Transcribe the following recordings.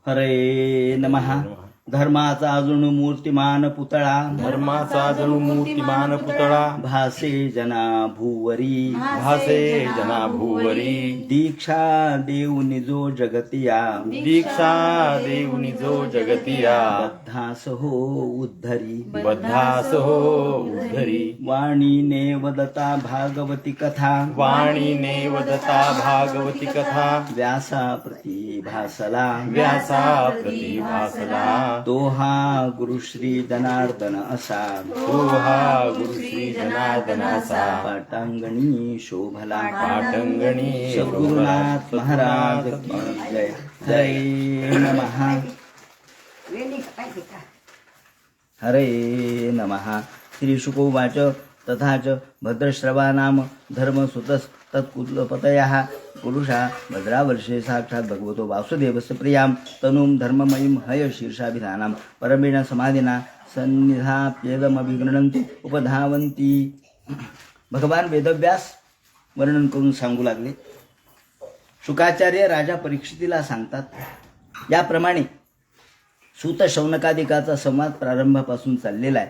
हरे नमः. धर्माचा अजून मूर्तिमान पुतळा, धर्माचा जणू मूर्तिमान पुतळा, भासे जना भूवरी. भासे जना भूवरी. दीक्षा देऊनि जो जगतिया, दीक्षा देऊनि जो जगतिया, बद्धास हो उद्धरी. बद्धास हो उद्धरी. वाणीने वदता भागवती कथा, वाणीने वदता भागवती कथा, व्यासा प्रती भासला. व्यासा प्रती भासला. तो हा गुरुश्री जनार्दन असा, तो हा गुरुश्री जनार्दन असा, पाटांगणी शोभला. पाटंगणी सद्गुरुनाथ महाराज की जय. हरे नमः. हरे नमः. श्री शुकोवाच तथा च भद्रश्रवा नाम धर्मसुतस् तत्कुलपतयः पुरुषा भद्रावर्षे साक्षात् भगवतो वासुदेवस्य प्रियां तनुं धर्ममयीं हय शीर्षाभिधानां परमेण समाधिना सन्निधाप्येदमभिगृह्णन्ति उपधावन्ति. भगवान वेदव्यास वर्णन करून सांगू लागले. शुकाचार्य राजा परीक्षितीला सांगतात. याप्रमाणे सूत शौनकादिकाचा संवाद प्रारंभापासून चाललेला आहे.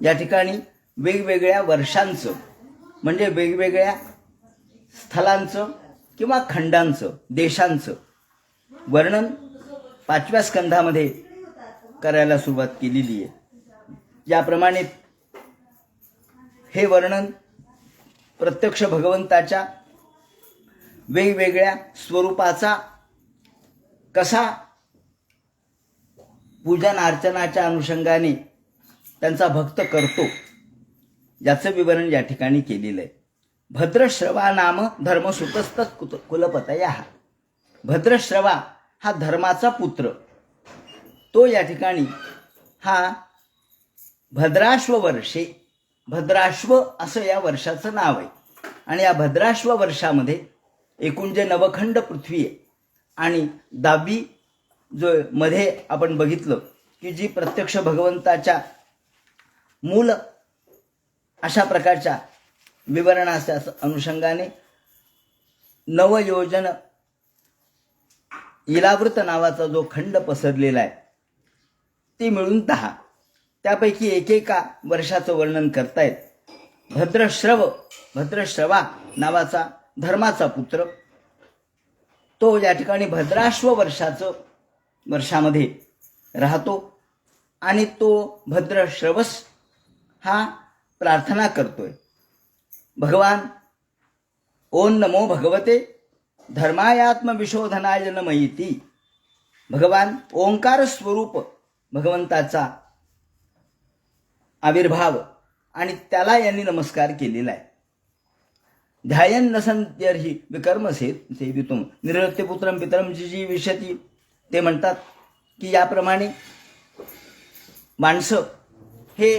या ठिकाणी वेगवेगळ्या वर्षांचं म्हणजे वेगवेगळ्या स्थलांचं किंवा खंडांचं, देशांचं वर्णन 5व्या स्कंधामध्ये करायला सुरुवात केलेली आहे. याप्रमाणे हे वर्णन प्रत्यक्ष भगवंताच्या वेगवेगळ्या स्वरूपाचा कसा पूजन अर्चनाच्या अनुषंगाने त्यांचा भक्त करतो याचं विवरण या ठिकाणी केलेलं आहे. भद्रश्रवा नाम धर्मसुतस्त कुलपतया. भद्रश्रवा हा धर्माचा पुत्र. तो या ठिकाणी हा भद्राश्व वर्षे, भद्राश्व असं या वर्षाचं नाव आहे. आणि या भद्राश्व वर्षामध्ये एकूण जे नवखंड पृथ्वी आहे आणि 10वी जो मध्ये आपण बघितलं की जी प्रत्यक्ष भगवंताच्या मूल अशा प्रकारच्या विवरणाच्या अनुषंगाने नवयोजन इलावृत नावाचा जो खंड पसरलेला आहे ते मिळून 10. त्यापैकी एकेका वर्षाचं वर्णन करतायत. भद्रश्रवा नावाचा धर्माचा पुत्र तो या ठिकाणी भद्राश्व वर्षामध्ये राहतो आणि तो भद्रश्रवस हा प्रार्थना करतोय. भगवान ओम नमो भगवते धर्मायात्मविशोधनाय नमयिती. भगवान ओंकार स्वरूप भगवंताचा आविर्भाव आणि त्याला यांनी नमस्कार केलेला आहे. ध्यायन नसंत्यर्हि विकर्म सेवितुम निरत्यपुत्रम पितरम जी विशती. ते म्हणतात की याप्रमाणे माणसं हे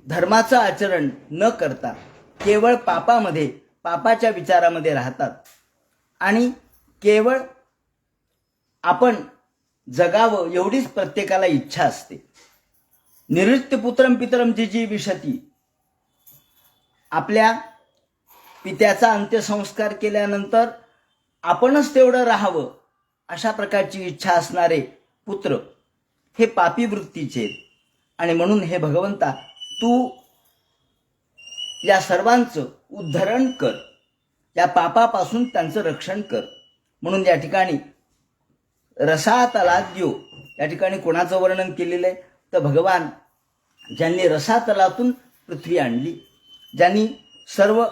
धर्माचं आचरण न करता केवळ पापाच्या विचारामध्ये राहतात आणि केवळ आपण जगावं एवढीच प्रत्येकाला इच्छा असते. निरत्यपुत्रम पितरम जी विशती. आपल्या पित्याचा अंत्यसंस्कार केल्यानंतर आपणच तेवढं राहावं अशा प्रकारची इच्छा असणारे पुत्र हे पापी वृत्तीचे आहेत. आणि म्हणून हे भगवंता तू या सर्वांचं उद्धरण कर, या पापापासून त्यांचं रक्षण कर. म्हणून या ठिकाणी रसातलाद्यो या ठिकाणी कोणाचं वर्णन केलेलं आहे तर भगवान ज्यांनी रसातलातून पृथ्वी आणली, ज्यांनी सर्व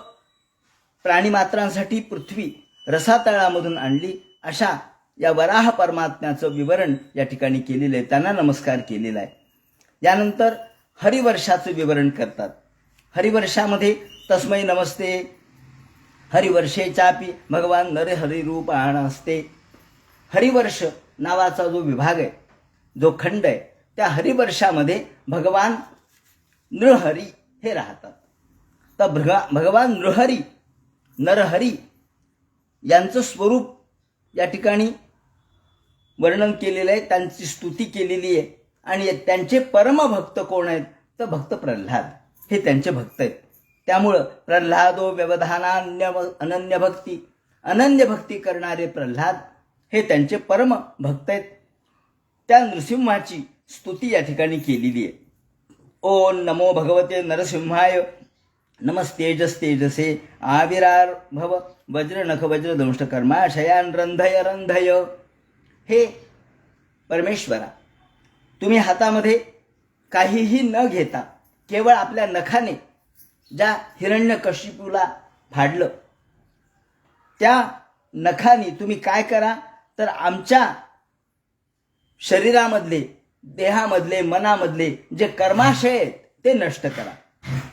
प्राणीमात्रांसाठी पृथ्वी रसातळामधून आणली, अशा या वराह परमात्म्याचं विवरण या ठिकाणी केलेलं आहे. त्यांना नमस्कार केलेला आहे. यानंतर हरिवर्षाचं विवरण करतात. हरिवर्षामध्ये तस्मै नमस्ते हरिवर्षे चापी भगवान नरहरिरूपाण असते. हरिवर्ष नावाचा जो विभाग आहे, जो खंड आहे, त्या हरिवर्षामध्ये भगवान नृहरी हे राहतात. तर भगवान नरहरी यांचं स्वरूप या ठिकाणी वर्णन केलेलं आहे, त्यांची स्तुती केलेली आहे. आणि त्यांचे परमभक्त कोण आहेत तर भक्त प्रल्हाद हे त्यांचे भक्त आहेत. त्यामुळं प्रल्हादो व्यवधानान्य अनन्य भक्ती करणारे प्रल्हाद हे त्यांचे परम भक्त आहेत. त्या नृसिंहाची स्तुती या ठिकाणी केलेली आहे. ओम नमो भगवते नरसिंहाय, नमस्तेजस्तेजसे आविरार्भव वज्रनख वज्रदंष्ट कर्माशयान रंधय रंधय. हे परमेश्वरा, तुम्ही हातामध्ये काहीही न घेता केवळ आपल्या नखाने ज्या हिरण्यकशिपूला फाडलं, त्या नखाने तुम्ही काय करा तर आमच्या शरीरामधले, देहामधले, मनामधले जे कर्माशय आहेत ते नष्ट करा.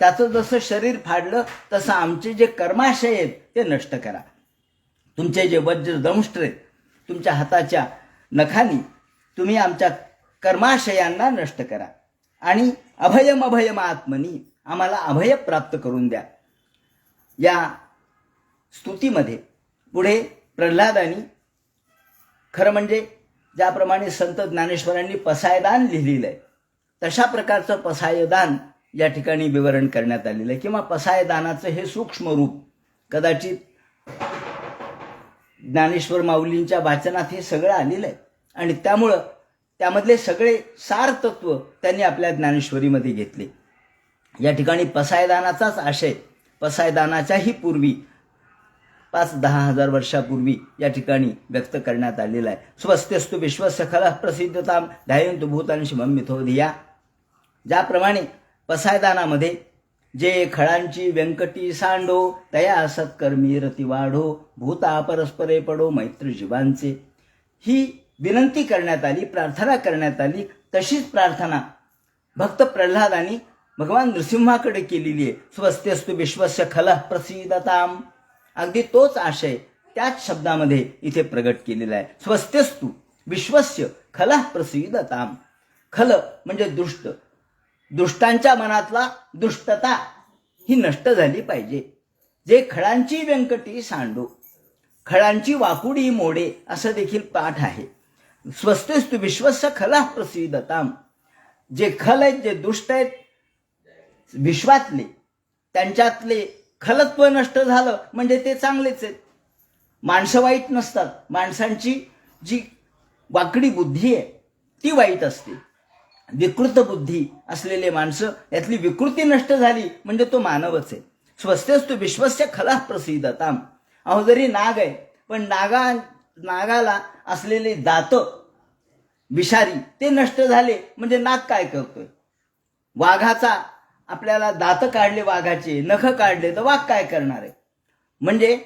त्याचं जसं शरीर फाडलं तसं आमचे जे कर्माशय आहेत ते नष्ट करा. तुमचे जे वज्रदंष्ट्र आहेत, तुमच्या हाताच्या नखानी तुम्ही आमच्या कर्माशयांना नष्ट करा आणि अभयम अभयम आत्मनी, आम्हाला अभय प्राप्त करून द्या. या स्तुतीमध्ये पुढे प्रल्हादानी, खरं म्हणजे ज्याप्रमाणे संत ज्ञानेश्वरांनी पसायदान लिहिलेलं आहे तशा प्रकारचं पसायदान या ठिकाणी विवरण करण्यात आलेलं आहे, किंवा पसायदानाचं हे सूक्ष्म रूप कदाचित ज्ञानेश्वर माऊलींच्या वाचनात हे सगळं आलेलं आहे आणि त्यामुळं त्यामधले सगळे सार तत्व त्यांनी आपल्या ज्ञानेश्वरीमध्ये घेतले. या ठिकाणी पसायदानाचाच आशय पसायदानाच्याही पूर्वी 5-10 हजार वर्षापूर्वी या ठिकाणी व्यक्त करण्यात आलेला आहे. स्वस्त्यस्तु विश्वस्य खलः प्रसिद्धताम ध्यायन्तु भूतानि शिवं मिथो धिया. ज्याप्रमाणे पसायदानामध्ये जे खळांची व्यंकटी सांडो तया सत्कर्मी रती वाढो भूता परस्परे पडो मैत्र जीवांचे, ही विनंती करण्यात आली, प्रार्थना करण्यात आली. तशीच प्रार्थना भक्त प्रल्हादानी भगवान नृसिंहाकडे केलेली आहे. स्वस्त्यस्तु विश्वस्य खलः प्रसीदताम. अगदी तोच आशय त्याच शब्दामध्ये इथे प्रगट केलेला आहे. स्वस्त्यस्तु विश्वस्य खलः प्रसीदताम. खल म्हणजे दुष्ट, दुष्टांच्या मनातला दुष्टता ही नष्ट झाली पाहिजे. जे खळांची व्यंकटी सांडो, खळांची वाकुडी मोडे असं देखील पाठ आहे. स्वस्त्यस्तु विश्वस्य खलः प्रसीदताम. जे खल आहेत, जे दुष्ट आहेत विश्वातले, त्यांच्यातले खलत्व नष्ट झालं म्हणजे ते चांगलेच आहेत. माणसं वाईट नसतात. माणसांची जी वाकडी बुद्धी आहे ती वाईट असते. विकृत बुद्धी असलेले माणसं, यातली विकृती नष्ट झाली म्हणजे तो मानवच आहे. स्वस्त्यस्तु विश्वस्य खलः प्रसीदताम. अहो जरी नाग आहे पण नागाला असलेले दात विषारी ते नष्ट झाले म्हणजे नाग काय करतोय? वाघाचा आपल्याला दात काढले, वाघाचे नख काढले तर वाघ काय करणार आहे? म्हणजे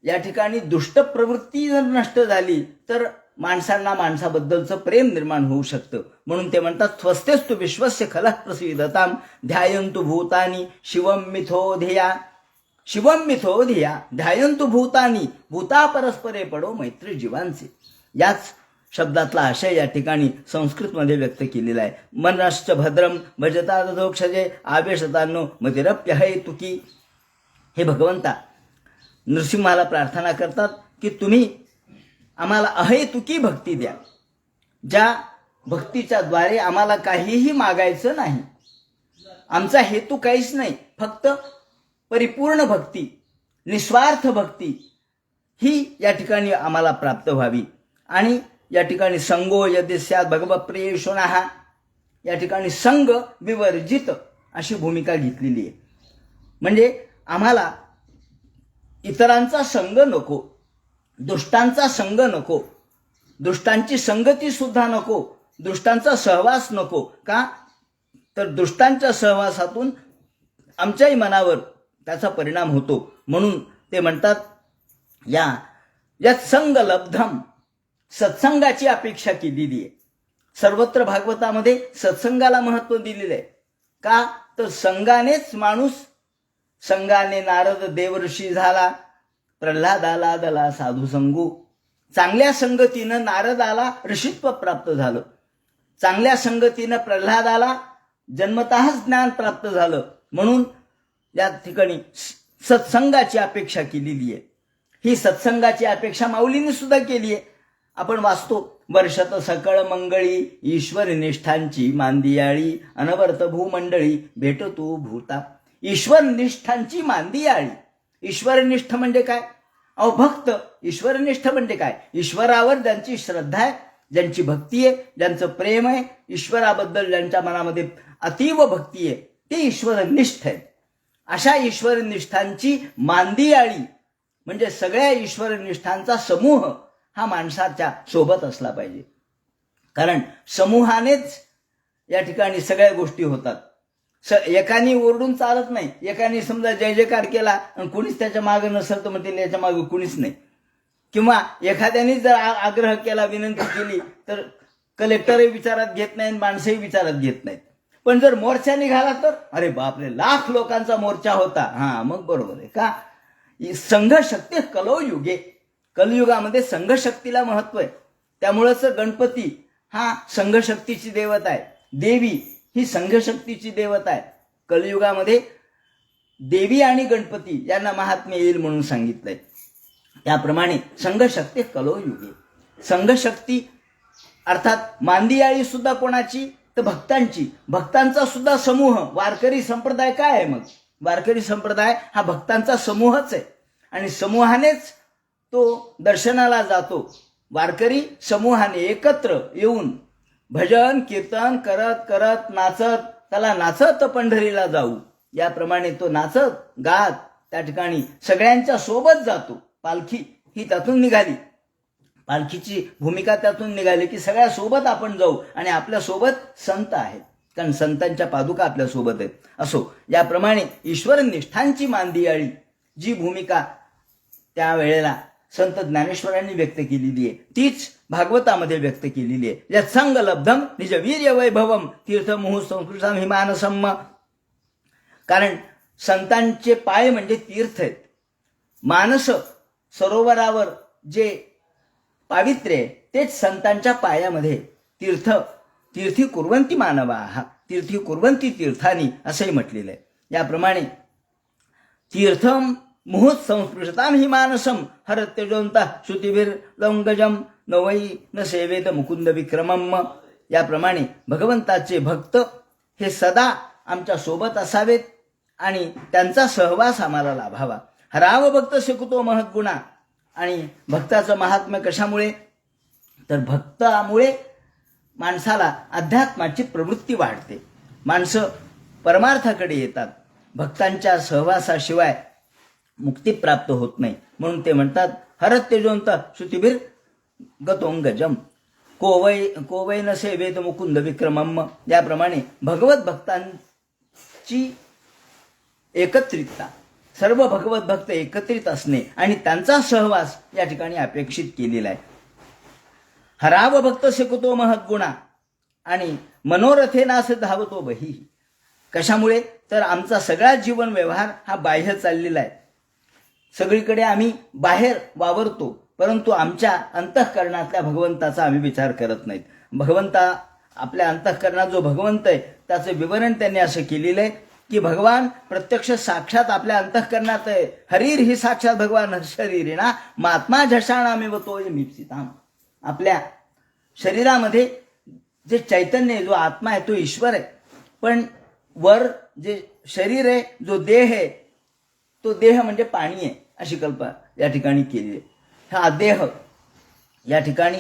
या ठिकाणी दुष्ट प्रवृत्ती जर नष्ट झाली तर माणसांना माणसाबद्दलचं प्रेम निर्माण होऊ शकतं. म्हणून ते म्हणतात स्वस्त्यस्तु विश्वस्य खलः प्रसीदताम ध्यायन्तु भूतानि शिवं मिथो धिया. शिवं मिथो धिया ध्यायन्तु भूतानि भूता परस्परे पडो मैत्री जीवांचे. याच शब्दातला आशय या ठिकाणी संस्कृतमध्ये व्यक्त केलेला आहे. मनश्च भद्रम भजता दधोक्षजे आवेशतानो मतिरप्य हेतुकी. हे भगवंता नृसिंहाला प्रार्थना करतात की तुम्ही आम्हाला अहेतुकी भक्ती द्या, ज्या भक्तीच्या द्वारे आम्हाला काहीही मागायचं नाही. आमचा हेतू काहीच नाही, फक्त परिपूर्ण भक्ती, निस्वार्थ भक्ती ही या ठिकाणी आम्हाला प्राप्त व्हावी. आणि या ठिकाणी संगो यदि स्यात् भगवत्प्रियेषुणः, या ठिकाणी संग विवर्जित अशी भूमिका घेतलेली आहे. म्हणजे आम्हाला इतरांचा संग नको, दुष्टांचा संग नको, दुष्टांची संगती सुद्धा नको, दुष्टांचा सहवास नको. का तर दुष्टांच्या सहवासातून आमच्याही मनावर त्याचा परिणाम होतो. म्हणून ते म्हणतात यात संग लब्धम, सत्संगाची अपेक्षा केलेली आहे. सर्वत्र भागवतामध्ये सत्संगाला महत्व दिलेलं आहे. का तर संगानेच माणूस, संगाने नारद देवर्षी झाला, प्रल्हादाला दला साधू संगू. चांगल्या संगतीनं नारदाला ऋषित्व प्राप्त झालं, चांगल्या संगतीनं प्रल्हादाला जन्मतःच ज्ञान प्राप्त झालं. म्हणून या ठिकाणी सत्संगाची अपेक्षा केलेली आहे. ही सत्संगाची अपेक्षा माऊलींनी सुद्धा केली आहे. आपण वाचतो वर्षत सकळ मंगळी ईश्वर निष्ठांची मांदियाळी अनवर्त भूमंडळी भेट तू भूता. ईश्वर निष्ठांची मांदियाळी. ईश्वरनिष्ठ म्हणजे काय? अहो भक्त ईश्वरनिष्ठ म्हणजे काय? ईश्वरावर ज्यांची श्रद्धा आहे, ज्यांची भक्ती आहे, ज्यांचं प्रेम आहे, ईश्वराबद्दल ज्यांच्या मनामध्ये अतीव भक्ती आहे, ते ईश्वरनिष्ठ आहेत. अशा ईश्वरनिष्ठांची मांदियाळी म्हणजे सगळ्या ईश्वरनिष्ठांचा समूह हा माणसाच्या सोबत असला पाहिजे. कारण समूहानेच या ठिकाणी सगळ्या गोष्टी होतात. एकाने ओरडून चालत नाही. एकाने समजा जय जयकार केला आणि कुणीच त्याच्या मागे नसेल तर म्हणतील याच्या मागे कुणीच नाही. किंवा एखाद्याने जर आग्रह केला, विनंती केली तर कलेक्टरही विचारात घेत नाही, माणसंही विचारात घेत नाहीत. पण जर मोर्चा निघाला तर अरे बापरे, लाख लोकांचा मोर्चा होता, हा मग बरोबर आहे का? संघशक्ती कलयुगे, कलयुगामध्ये संघशक्तीला महत्व आहे. त्यामुळेच गणपती हा संघशक्तीची देवता आहे. देवी ही संघशक्तीची देवता आहे. कलयुगामध्ये देवी आणि गणपती यांना महात्म्य येईल म्हणून सांगितलंय. त्याप्रमाणे संघशक्ती कलयुगे, संघशक्ती अर्थात मांदियाळी सुद्धा कोणाची? तर भक्तांची. भक्तांचा सुद्धा समूह. वारकरी संप्रदाय काय आहे मग? वारकरी संप्रदाय हा भक्तांचा समूहच आहे आणि समूहानेच तो दर्शनाला जातो. वारकरी समूहाने एकत्र येऊन भजन कीर्तन करत करत नाचत, त्याला नाचत पंढरीला जाऊ, याप्रमाणे तो नाचत गात त्या ठिकाणी सगळ्यांच्या सोबत जातो. पालखी ही त्यातून निघाली, पालखीची भूमिका त्यातून निघाली की सगळ्या सोबत आपण जाऊ आणि आपल्या सोबत संत आहेत, कारण संतांच्या पादुका आपल्या सोबत आहेत. असो, याप्रमाणे ईश्वरनिष्ठांची मांदियाळी जी भूमिका त्यावेळेला संत ज्ञानेश्वरांनी व्यक्त केलेली आहे तीच भागवतामध्ये व्यक्त केलेली आहे. यत्संग लब्धम निज वीर्य वैभवम तीर्थ मुहू संस्कृतम हिमानसम. कारण संतांचे पाय म्हणजे तीर्थ आहेत. मानस सरोवरावर जे पावित्र्य आहे तेच संतांच्या पायामध्ये तीर्थ. तीर्थी कुर्वंती मानवा, तीर्थी कुर्वंती तीर्थानी असंही म्हटलेलं आहे. याप्रमाणे तीर्थम मुहूत संस्पृशताम हि मानसम हरत्यजोंता श्रुतिवीर लंगजम नवई न सेवेत मुकुंद विक्रमम. याप्रमाणे भगवंताचे भक्त हे सदा आमच्या सोबत असावेत आणि त्यांचा सहवास आम्हाला लाभावा. हराव भक्त शिकुतो महद्गुणा. आणि भक्ताचं महात्म्य कशामुळे? तर भक्तामुळे माणसाला अध्यात्माची प्रवृत्ती वाढते, माणसं परमार्थाकडे येतात. भक्तांच्या सहवासाशिवाय मुक्ती प्राप्त होत नाही. म्हणून ते म्हणतात हरत्यजोंत श्रुतिभीर गतोंगजम कोवै न सेवेत मुकुंद विक्रमम. याप्रमाणे भगवत भक्तांची एकत्रितता, सर्व भगवत भक्त एकत्रित असणे आणि त्यांचा सहवास या ठिकाणी अपेक्षित केलेला आहे. हराव भक्त शिकुतो महद्गुणा आणि मनोरथेनास धावतो बही. कशामुळे? तर आमचा सगळा जीवन व्यवहार हा बाह्य चाललेला आहे. सगळीकडे आम्ही बाहेर वावरतो, परंतु आमच्या अंतःकरणातल्या भगवंताचा आम्ही विचार करत नाहीत. भगवंता आपल्या अंतःकरणात जो भगवंत आहे त्याचं विवरण त्यांनी असं केलेलं आहे की भगवान प्रत्यक्ष साक्षात आपल्या अंतःकरणात आहे. हरीर ही साक्षात भगवान शरीरिणा महात्मा झषाणामेव तो मीप्सिताम. आपल्या शरीरामध्ये जे चैतन्य, जो आत्मा आहे तो ईश्वर आहे, पण वर जे शरीर आहे, जो देह आहे, तो देह म्हणजे पाणी आहे अशी कल्पना या ठिकाणी केली आहे. हा देह या ठिकाणी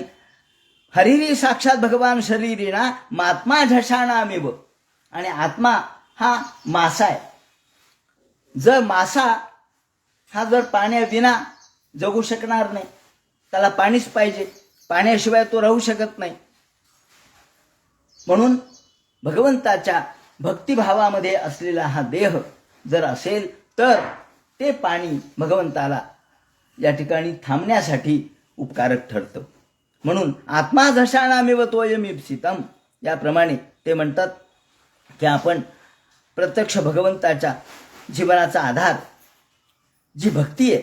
हरिरी साक्षात भगवान शरीरिणा महात्मा झषाणामेव. आणि आत्मा हा मासा आहे. जर मासा हा जर पाण्याविना जगू शकणार नाही, त्याला पाणीच पाहिजे, पाण्याशिवाय तो राहू शकत नाही. म्हणून भगवंताच्या भक्तिभावामध्ये असलेला हा देह जर असेल तर ते पाणी भगवंताला या ठिकाणी थांबण्यासाठी उपकारक ठरतं. म्हणून आत्मा झषाणामेव तोयमीप्सितम. याप्रमाणे ते म्हणतात की आपण प्रत्यक्ष भगवंताच्या जीवनाचा आधार जी भक्ती आहे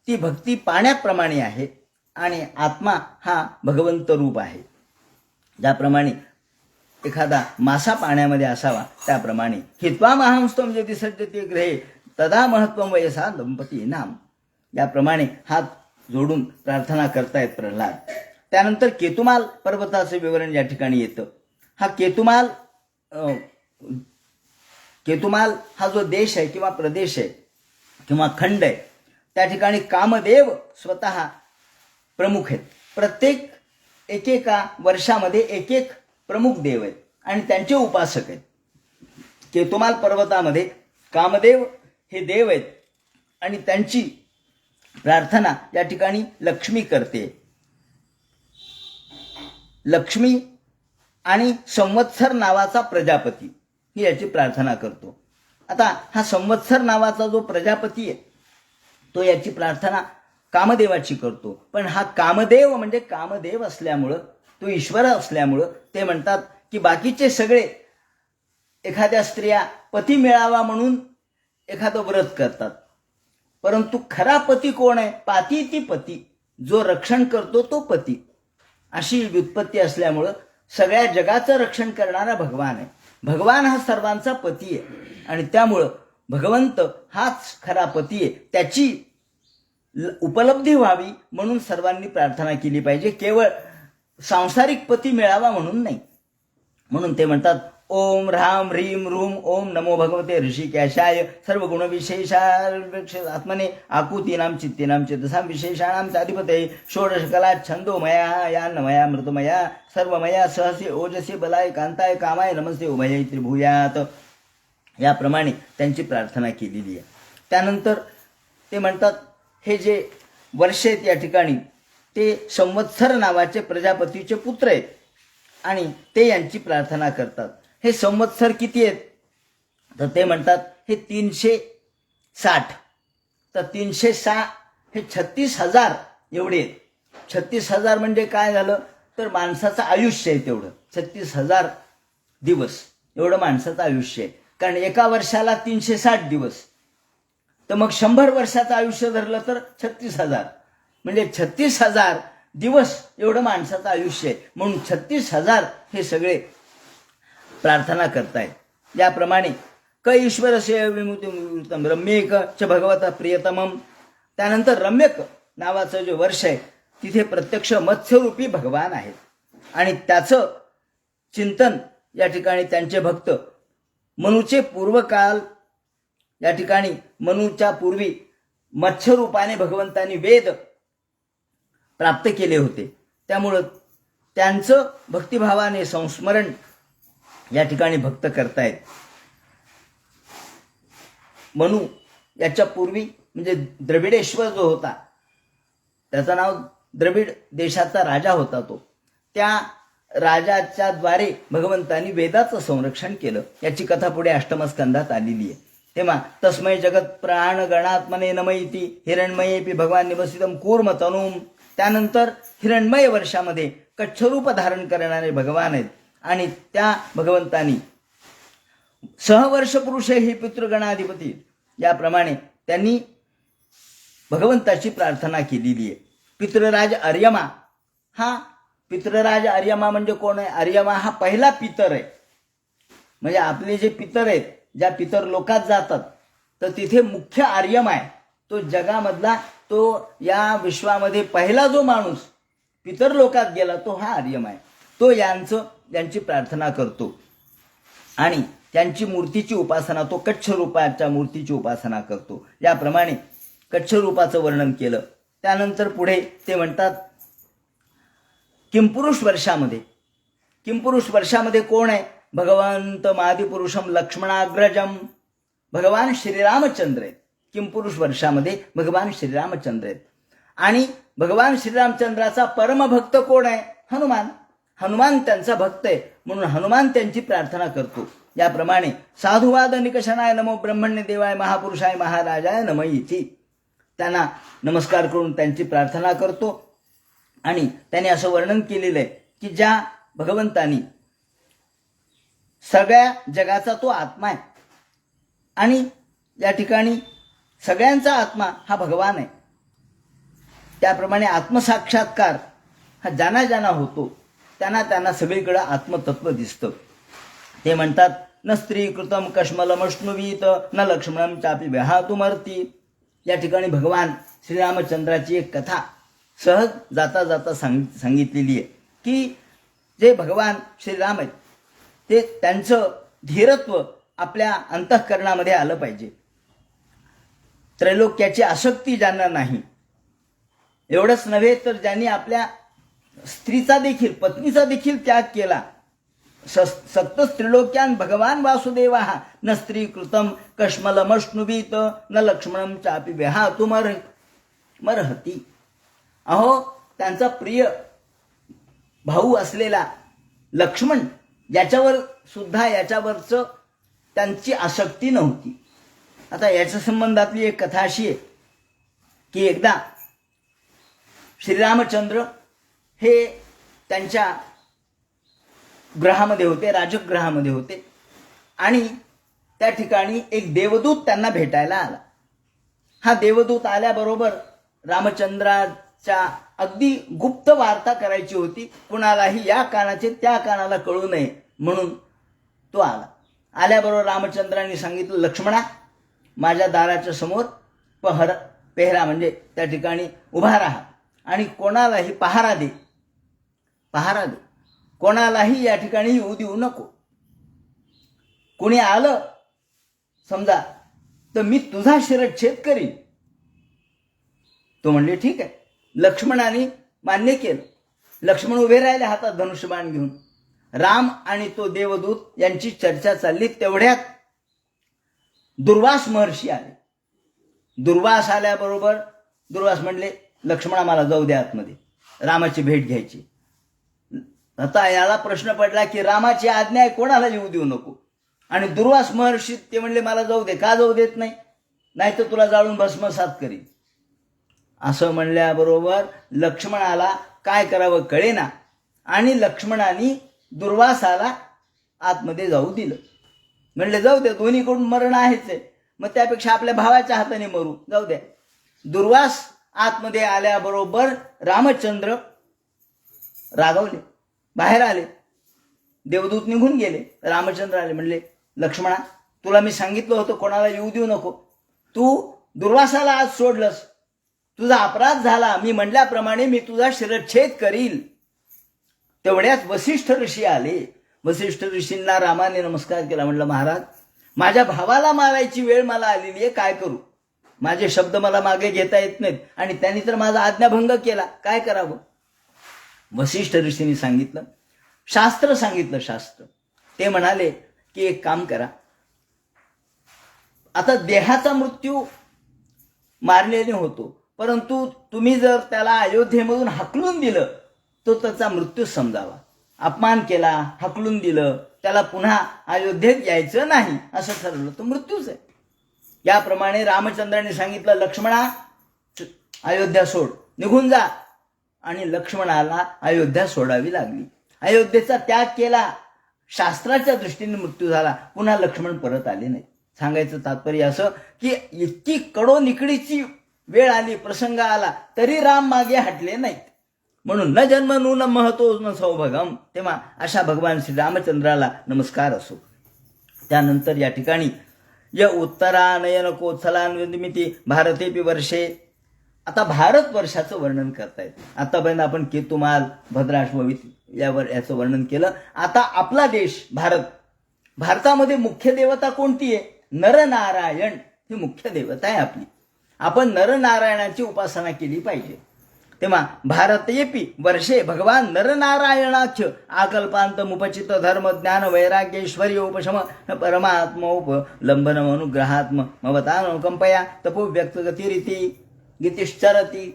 ती भक्ती पाण्याप्रमाणे आहे आणि आत्मा हा भगवंत रूप आहे. ज्याप्रमाणे एखादा मासा पाण्यामध्ये असावा त्याप्रमाणे हित्वा महांस्तम यदि सज्जते ग्रहे तदा महत्वम वयसा दंपती नाम. याप्रमाणे हात जोडून प्रार्थना करतायत प्रल्हाद. त्यानंतर केतुमाल पर्वताचं विवरण या ठिकाणी येतं. हा केतुमाल हा जो देश आहे किंवा प्रदेश आहे किंवा खंड आहे त्या ठिकाणी कामदेव स्वतः प्रमुख आहेत. प्रत्येक एकेका वर्षामध्ये एक एक प्रमुख देव आहेत आणि त्यांचे उपासक आहेत. केतुमाल पर्वतामध्ये कामदेव हे देव आहेत आणि त्यांची प्रार्थना या ठिकाणी लक्ष्मी करते. लक्ष्मी आणि संवत्सर नावाचा प्रजापती ही याची प्रार्थना करतो. आता हा संवत्सर नावाचा जो प्रजापती आहे तो याची प्रार्थना कामदेवाची करतो. पण हा कामदेव म्हणजे कामदेव असल्यामुळं, तो ईश्वर असल्यामुळं ते म्हणतात की बाकीचे सगळे एखाद्या स्त्रिया पती मिळावा म्हणून एखादं व्रत करतात, परंतु खरा पती कोण आहे? पाती ती पती, जो रक्षण करतो तो पती. अशी व्युत्पत्ती असल्यामुळं सगळ्या जगाचं रक्षण करणारा भगवान आहे. भगवान हा सर्वांचा पती आहे आणि त्यामुळं भगवंत हाच खरा पती आहे. त्याची उपलब्धी व्हावी म्हणून सर्वांनी प्रार्थना केली पाहिजे, केवळ सांसारिक पती मिळावा म्हणून नाही. म्हणून ते म्हणतात ओम ह्राम ह्रीम रूम ओम नमो भगवते ऋषिकेशाय सर्वगुणविशेषाय आत्मने आकुतीनां चित्तीनां चेतसां विशेषाणां चाधिपते षोडशकला छंदोमया यान्नमया मृतमया सर्वमया सहसे ओजसे बलाय कांताय कामाय नमस्ते उभय त्रिभूयात. याप्रमाणे त्यांची प्रार्थना केलेली आहे. त्यानंतर ते म्हणतात हे जे वर्ष आहेत या ठिकाणी ते संवत्सर नावाचे प्रजापतीचे पुत्र आहेत आणि ते यांची प्रार्थना करतात. हे संवत्सर किती आहेत तर ते म्हणतात हे 360. तर 306 हे 36,000 एवढे आहेत. 36,000 म्हणजे काय झालं तर माणसाचं आयुष्य आहे तेवढं. 36,000 दिवस एवढं माणसाचं आयुष्य आहे. कारण एका वर्षाला 360 दिवस, तर मग 100 वर्षाचं आयुष्य धरलं तर 36,000 म्हणजे 36,000 दिवस एवढं माणसाचं आयुष्य आहे. म्हणून 36,000 हे सगळे प्रार्थना करतायत. याप्रमाणे क ईश्वरस्य विमुक्तम रम्येक च भगवत प्रियतमम. त्यानंतर रम्यक नावाचं जे वर्ष आहे तिथे प्रत्यक्ष मत्स्यरूपी भगवान आहेत आणि त्याचं चिंतन या ठिकाणी त्यांचे भक्त मनुचे पूर्वकाल या ठिकाणी मनुच्या पूर्वी मत्स्यरूपाने भगवंतांनी वेद प्राप्त केले होते. त्यामुळं त्यांचं भक्तिभावाने संस्मरण या ठिकाणी भक्त करतायत. मनु याच्या पूर्वी म्हणजे द्रविडेश्वर जो होता त्याचं नाव द्रविड देशाचा राजा होता. तो त्या राजाच्या द्वारे भगवंतांनी वेदाचं संरक्षण केलं. याची कथा पुढे अष्टमस्कंधात आलेली आहे. तेव्हा तस्मै जगत प्राण गणात्मने नमयती हिरण्मयेपी भगवान निवसितम कूर्म तनूम. त्यानंतर हिरण्मय वर्षामध्ये कच्छरूप धारण करणारे भगवान आहेत आणि त्या भगवंतांनी सहवर्ष पुरुष ही पितृगणाधिपती याप्रमाणे त्यांनी भगवंताची प्रार्थना केलेली आहे. पितृराज अर्यमा, हा पितृराज अर्यमा म्हणजे कोण आहे? अर्यमा हा पहिला पितर आहे. म्हणजे आपले जे पितर आहेत, ज्या पितर लोकात जातात तर तिथे मुख्य आर्यमा आहे. तो जगामधला, तो या विश्वामध्ये पहिला जो माणूस पितर लोकात गेला तो हा आर्यमा आहे. तो यांची प्रार्थना करतो आणि त्यांची मूर्तीची उपासना, तो कच्छ रूपाच्या मूर्तीची उपासना करतो. याप्रमाणे कच्छ रूपाचं वर्णन केलं. त्यानंतर पुढे ते म्हणतात किंपुरुष वर्षामध्ये. किंपुरुष वर्षामध्ये कोण आहे? भगवंत मादिपुरुषम लक्ष्मणाग्रजम, भगवान श्रीरामचंद्र आहेत. किंपुरुष वर्षामध्ये भगवान श्रीरामचंद्र आहेत आणि भगवान श्रीरामचंद्राचा परमभक्त कोण आहे? हनुमान. हनुमान त्यांचा भक्त आहे म्हणून हनुमान त्यांची प्रार्थना करतो. याप्रमाणे साधुवाद निकषणाय नमो ब्रह्मण्य देवाय महापुरुषाय महाराजाय नम इति त्यांना नमस्कार करून त्यांची प्रार्थना करतो. आणि त्याने असं वर्णन केलेलं आहे की ज्या भगवंतानी सगळ्या जगाचा तो आत्मा आहे आणि या ठिकाणी सगळ्यांचा आत्मा हा भगवान आहे. त्याप्रमाणे आत्मसाक्षात्कार हा ज्यांना ज्यांना होतो त्यांना सगळीकडे आत्मतत्व दिसतं. ते म्हणतात न स्त्रीकृतम कश्मलमश्नुवीत न लक्ष्मणम चापी विहातुमर्ती. या ठिकाणी भगवान श्रीरामचंद्राची एक कथा सहज जाता जाता सांगितलेली आहे की जे भगवान श्रीराम आहेत ते त्यांचं धीरत्व आपल्या अंतःकरणामध्ये आलं पाहिजे. त्रैलोक्याची आसक्ती ज्यांना नाही, एवढंच नव्हे तर ज्यांनी आपल्या स्त्रीचा देखील, पत्नीचा देखील त्याग केला. सत्तच त्रिलोक्यान भगवान वासुदेवा न स्त्री कृतम कश्मलमश्नुबीत न लक्ष्मणम चापी विहातु मरहती. अहो, त्यांचा प्रिय भाऊ असलेला लक्ष्मण, याच्यावर सुद्धा याच्यावरच त्यांची आसक्ती नव्हती. आता याच्या संबंधातली एक कथा अशी आहे की एकदा श्रीरामचंद्र हे त्यांच्या गृहामध्ये होते, राजगृहामध्ये होते, आणि त्या ठिकाणी एक देवदूत त्यांना भेटायला आला. हा देवदूत आल्याबरोबर रामचंद्राच्या अगदी गुप्त वार्ता करायची होती, कुणालाही या कानाचे त्या कानाला कळू नये म्हणून तो आला. आल्याबरोबर रामचंद्रांनी सांगितलं, लक्ष्मणा, माझ्या दाराच्या समोर पेहरा म्हणजे त्या ठिकाणी उभा राहा आणि कोणालाही पहारा दे, कोणालाही या ठिकाणी येऊ देऊ नको. कोणी आलं समजा तर मी तुझा शिरच्छेद करीन. तो म्हणले ठीक आहे. लक्ष्मणाने मान्य केलं. लक्ष्मण उभे राहिले हातात धनुष्यबाण घेऊन. राम आणि तो देवदूत यांची चर्चा चालली. तेवढ्यात दुर्वास महर्षी आले. दुर्वास आल्याबरोबर दुर्वास म्हणले, लक्ष्मणा, मला जाऊ द्या आतमध्ये, रामाची भेट घ्यायची. आता याला प्रश्न पडला की रामाची आज्ञा आहे, कोणाला येऊ देऊ नको. आणि दुर्वास महर्षी ते म्हणले, मला जाऊ दे. का जाऊ देत नाही? नाही तर तुला जाळून भस्मसात करीन. असं म्हणल्याबरोबर लक्ष्मणाला काय करावं कळेना, आणि लक्ष्मणाने दुर्वासाला आतमध्ये जाऊ दिलं. म्हणले, जाऊ दे, दोन्हीकडून मरण आहेच आहे, मग त्यापेक्षा आपल्या भावाच्या हाताने मरू, जाऊ द्या. दुर्वास आतमध्ये आल्याबरोबर रामचंद्र रागावले, बाहेर आले. देवदूत निघून गेले. रामचंद्र आले, म्हणले, लक्ष्मणा, तुला मी सांगितलं होतं कोणाला येऊ देऊ नको, तू दुर्वासाला आज सोडलंस, तुझा अपराध झाला. मी म्हटल्याप्रमाणे मी तुझा शिरच्छेद करील. तेवढ्यात वसिष्ठ ऋषी आले. वसिष्ठ ऋषींना रामाने नमस्कार केला. म्हणलं, महाराज, माझ्या भावाला मारायची वेळ मला आलेली आहे, काय करू? माझे शब्द मला मागे घेता येत नाहीत, आणि त्यांनी तर माझा आज्ञाभंग केला, काय करावं? वसिष्ठ ऋषींनी सांगितलं, शास्त्र सांगितलं. शास्त्र ते म्हणाले की एक काम करा, आता देहाचा मृत्यू मारलेले होतो, परंतु तुम्ही जर त्याला अयोध्येमधून हाकलून दिलं तो त्याचा मृत्यू समजावा. अपमान केला, हाकलून दिलं, त्याला पुन्हा अयोध्येत यायचं नाही असं ठरवलं, तो मृत्यूच आहे. याप्रमाणे रामचंद्रांनी सांगितलं, लक्ष्मणा, अयोध्या सोड, निघून जा. आणि लक्ष्मणाला अयोध्या सोडावी लागली. अयोध्येचा त्याग केला. शास्त्राच्या दृष्टीने मृत्यू झाला. पुन्हा लक्ष्मण परत आले नाही. सांगायचं तात्पर्य असं की इतकी कडोनिकडीची वेळ आली, प्रसंग आला, तरी राम मागे हटले नाहीत. म्हणून न जन्म नून महतो न सौभगम. तेव्हा अशा भगवान श्री रामचंद्राला नमस्कार असो. त्यानंतर या ठिकाणी य उत्तरानयन कोत्सलान्विती भारतेपि वर्षे. आता भारत वर्षाचं वर्णन करतायत. आतापर्यंत आपण केतुमाल, भद्राश्ववित याचं वर्णन केलं. आता आपला देश भारत, भारतामध्ये मुख्य देवता कोणती आहे? नरनारायण ही मुख्य देवता आहे आपली. आपण नरनारायणाची उपासना केली पाहिजे. तेव्हा भारतेपि वर्षे भगवान नरनारायणाख्य आकल्पांत मुपचित धर्म ज्ञान वैराग्यैश्वर्य उपशम परमात्मोपलंबन अनुग्रहात्म ममतानुकंपया तपो व्यक्त गतिरिती गीतिश्चरती.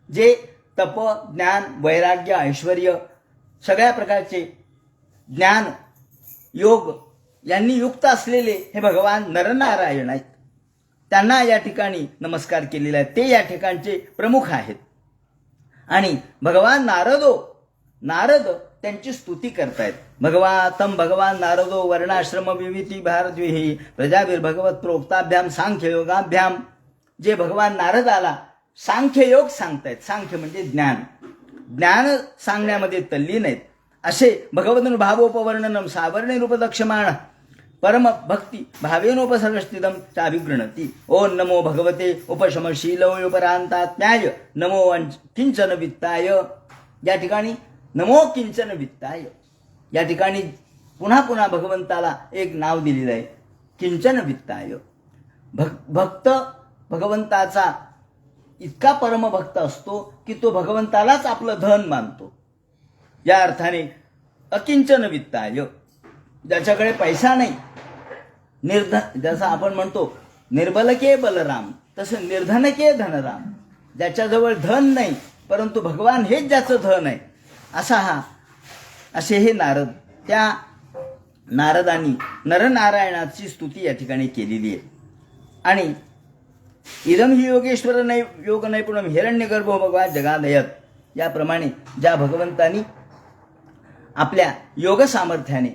जे तप, ज्ञान, वैराग्य, ऐश्वर्य, सगळ्या प्रकारचे ज्ञान, योग यांनी युक्त असलेले हे भगवान नरनारायण आहेत. त्यांना या ठिकाणी नमस्कार केलेला आहे. ते या ठिकाणचे प्रमुख आहेत. आणि भगवान नारद त्यांची स्तुती करतायत. भगवान नारदो वर्णाश्रम विविधी भारद्विही प्रजाभिर्भगवत प्रोक्ताभ्याम सांख्य योगाभ्याम. जे भगवान नारद आला सांख्य योग सांगतायत. सांख्य म्हणजे ज्ञान सांगण्यामध्ये तल्लीन आहेत. असे भगवदन भावोपवर्णनम सावर्णे रूपदक्षमाण परम भक्ती भावेनोपसर्गस्थितम चाभिगृणती. ओ नमो भगवते उपशमशीलोपरांतात्म्याय नमो किंचन वित्ताय. या ठिकाणी नमो किंचन वित्ताय, या ठिकाणी पुन्हा पुन्हा भगवंताला एक नाव दिलेलं आहे, किंचन वित्ताय. भक्त भगवंताचा इतका परमभक्त असतो की तो भगवंतालाच आपलं धन मानतो. या अर्थाने अकिंचन वित्ताय, ज्याच्याकडे पैसा नाही, निर्धन, जसं आपण म्हणतो निर्बलके बलराम, तसं निर्धनके धनराम, ज्याच्याजवळ धन नाही परंतु भगवान हेच ज्याचं धन आहे, असे हे नारद. त्या नारदांनी नरनारायणाची स्तुती या ठिकाणी केलेली आहे. आणि इदम ही योगेश्वर योग नैपुणम हिरण्यगर्भो भगवान जगादयत, याप्रमाणे ज्या भगवंतांनी आपल्या योग सामर्थ्याने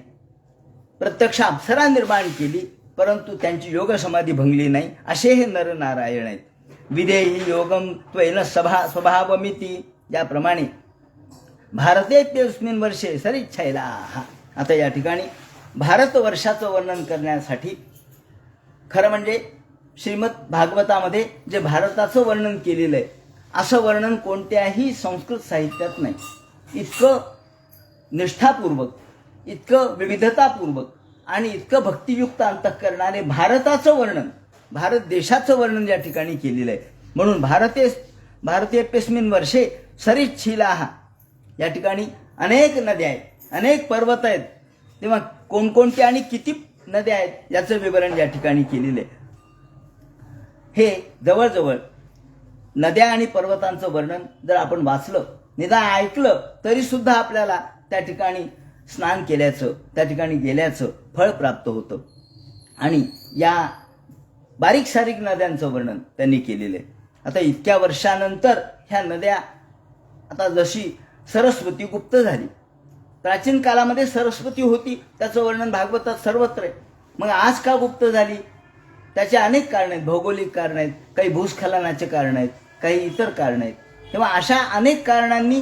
प्रत्यक्ष अप्सरा निर्माण केली परंतु त्यांची योग समाधी भंगली नाही, असे हे नरनारायण आहेत. विधेही योगम त्वैन स्वभावमिती, याप्रमाणे भारतेऽस्मिन् वर्षे सरिच्छैलाः. आता या ठिकाणी भारतवर्षाचं वर्णन करण्यासाठी खरं म्हणजे श्रीमद भागवतामध्ये जे भारताचं वर्णन केलेलं आहे असं वर्णन कोणत्याही संस्कृत साहित्यात नाही. इतकं निष्ठापूर्वक, इतकं विविधतापूर्वक आणि इतकं भक्तियुक्त अंतःकरणाने भारताचं वर्णन, भारत देशाचं वर्णन या ठिकाणी केलेलं आहे. म्हणून भारतेऽस्मिन् वर्षे सरिच्छीलाः, या ठिकाणी अनेक नद्या आहेत, अनेक पर्वत आहेत. तेव्हा कोणकोणत्या आणि किती नद्या आहेत याचं विवरण या ठिकाणी केलेलं आहे. हे जवळजवळ नद्या आणि पर्वतांचं वर्णन जर आपण वाचलं, निदान ऐकलं, तरी सुद्धा आपल्याला त्या ठिकाणी स्नान केल्याचं, त्या ठिकाणी गेल्याचं फळ प्राप्त होतं. आणि या बारीक सारीक नद्यांचं वर्णन त्यांनी केलेलं आहे. आता इतक्या वर्षानंतर ह्या नद्या, आता जशी सरस्वती गुप्त झाली, प्राचीन काळामध्ये सरस्वती होती, त्याचं वर्णन भागवतात सर्वत्र आहे. मग आज का गुप्त झाली? त्याचे अनेक कारण आहेत, भौगोलिक कारण आहेत, काही भूस्खलनाचे कारण आहेत, काही इतर कारण आहेत. तेव्हा अशा अनेक कारणांनी,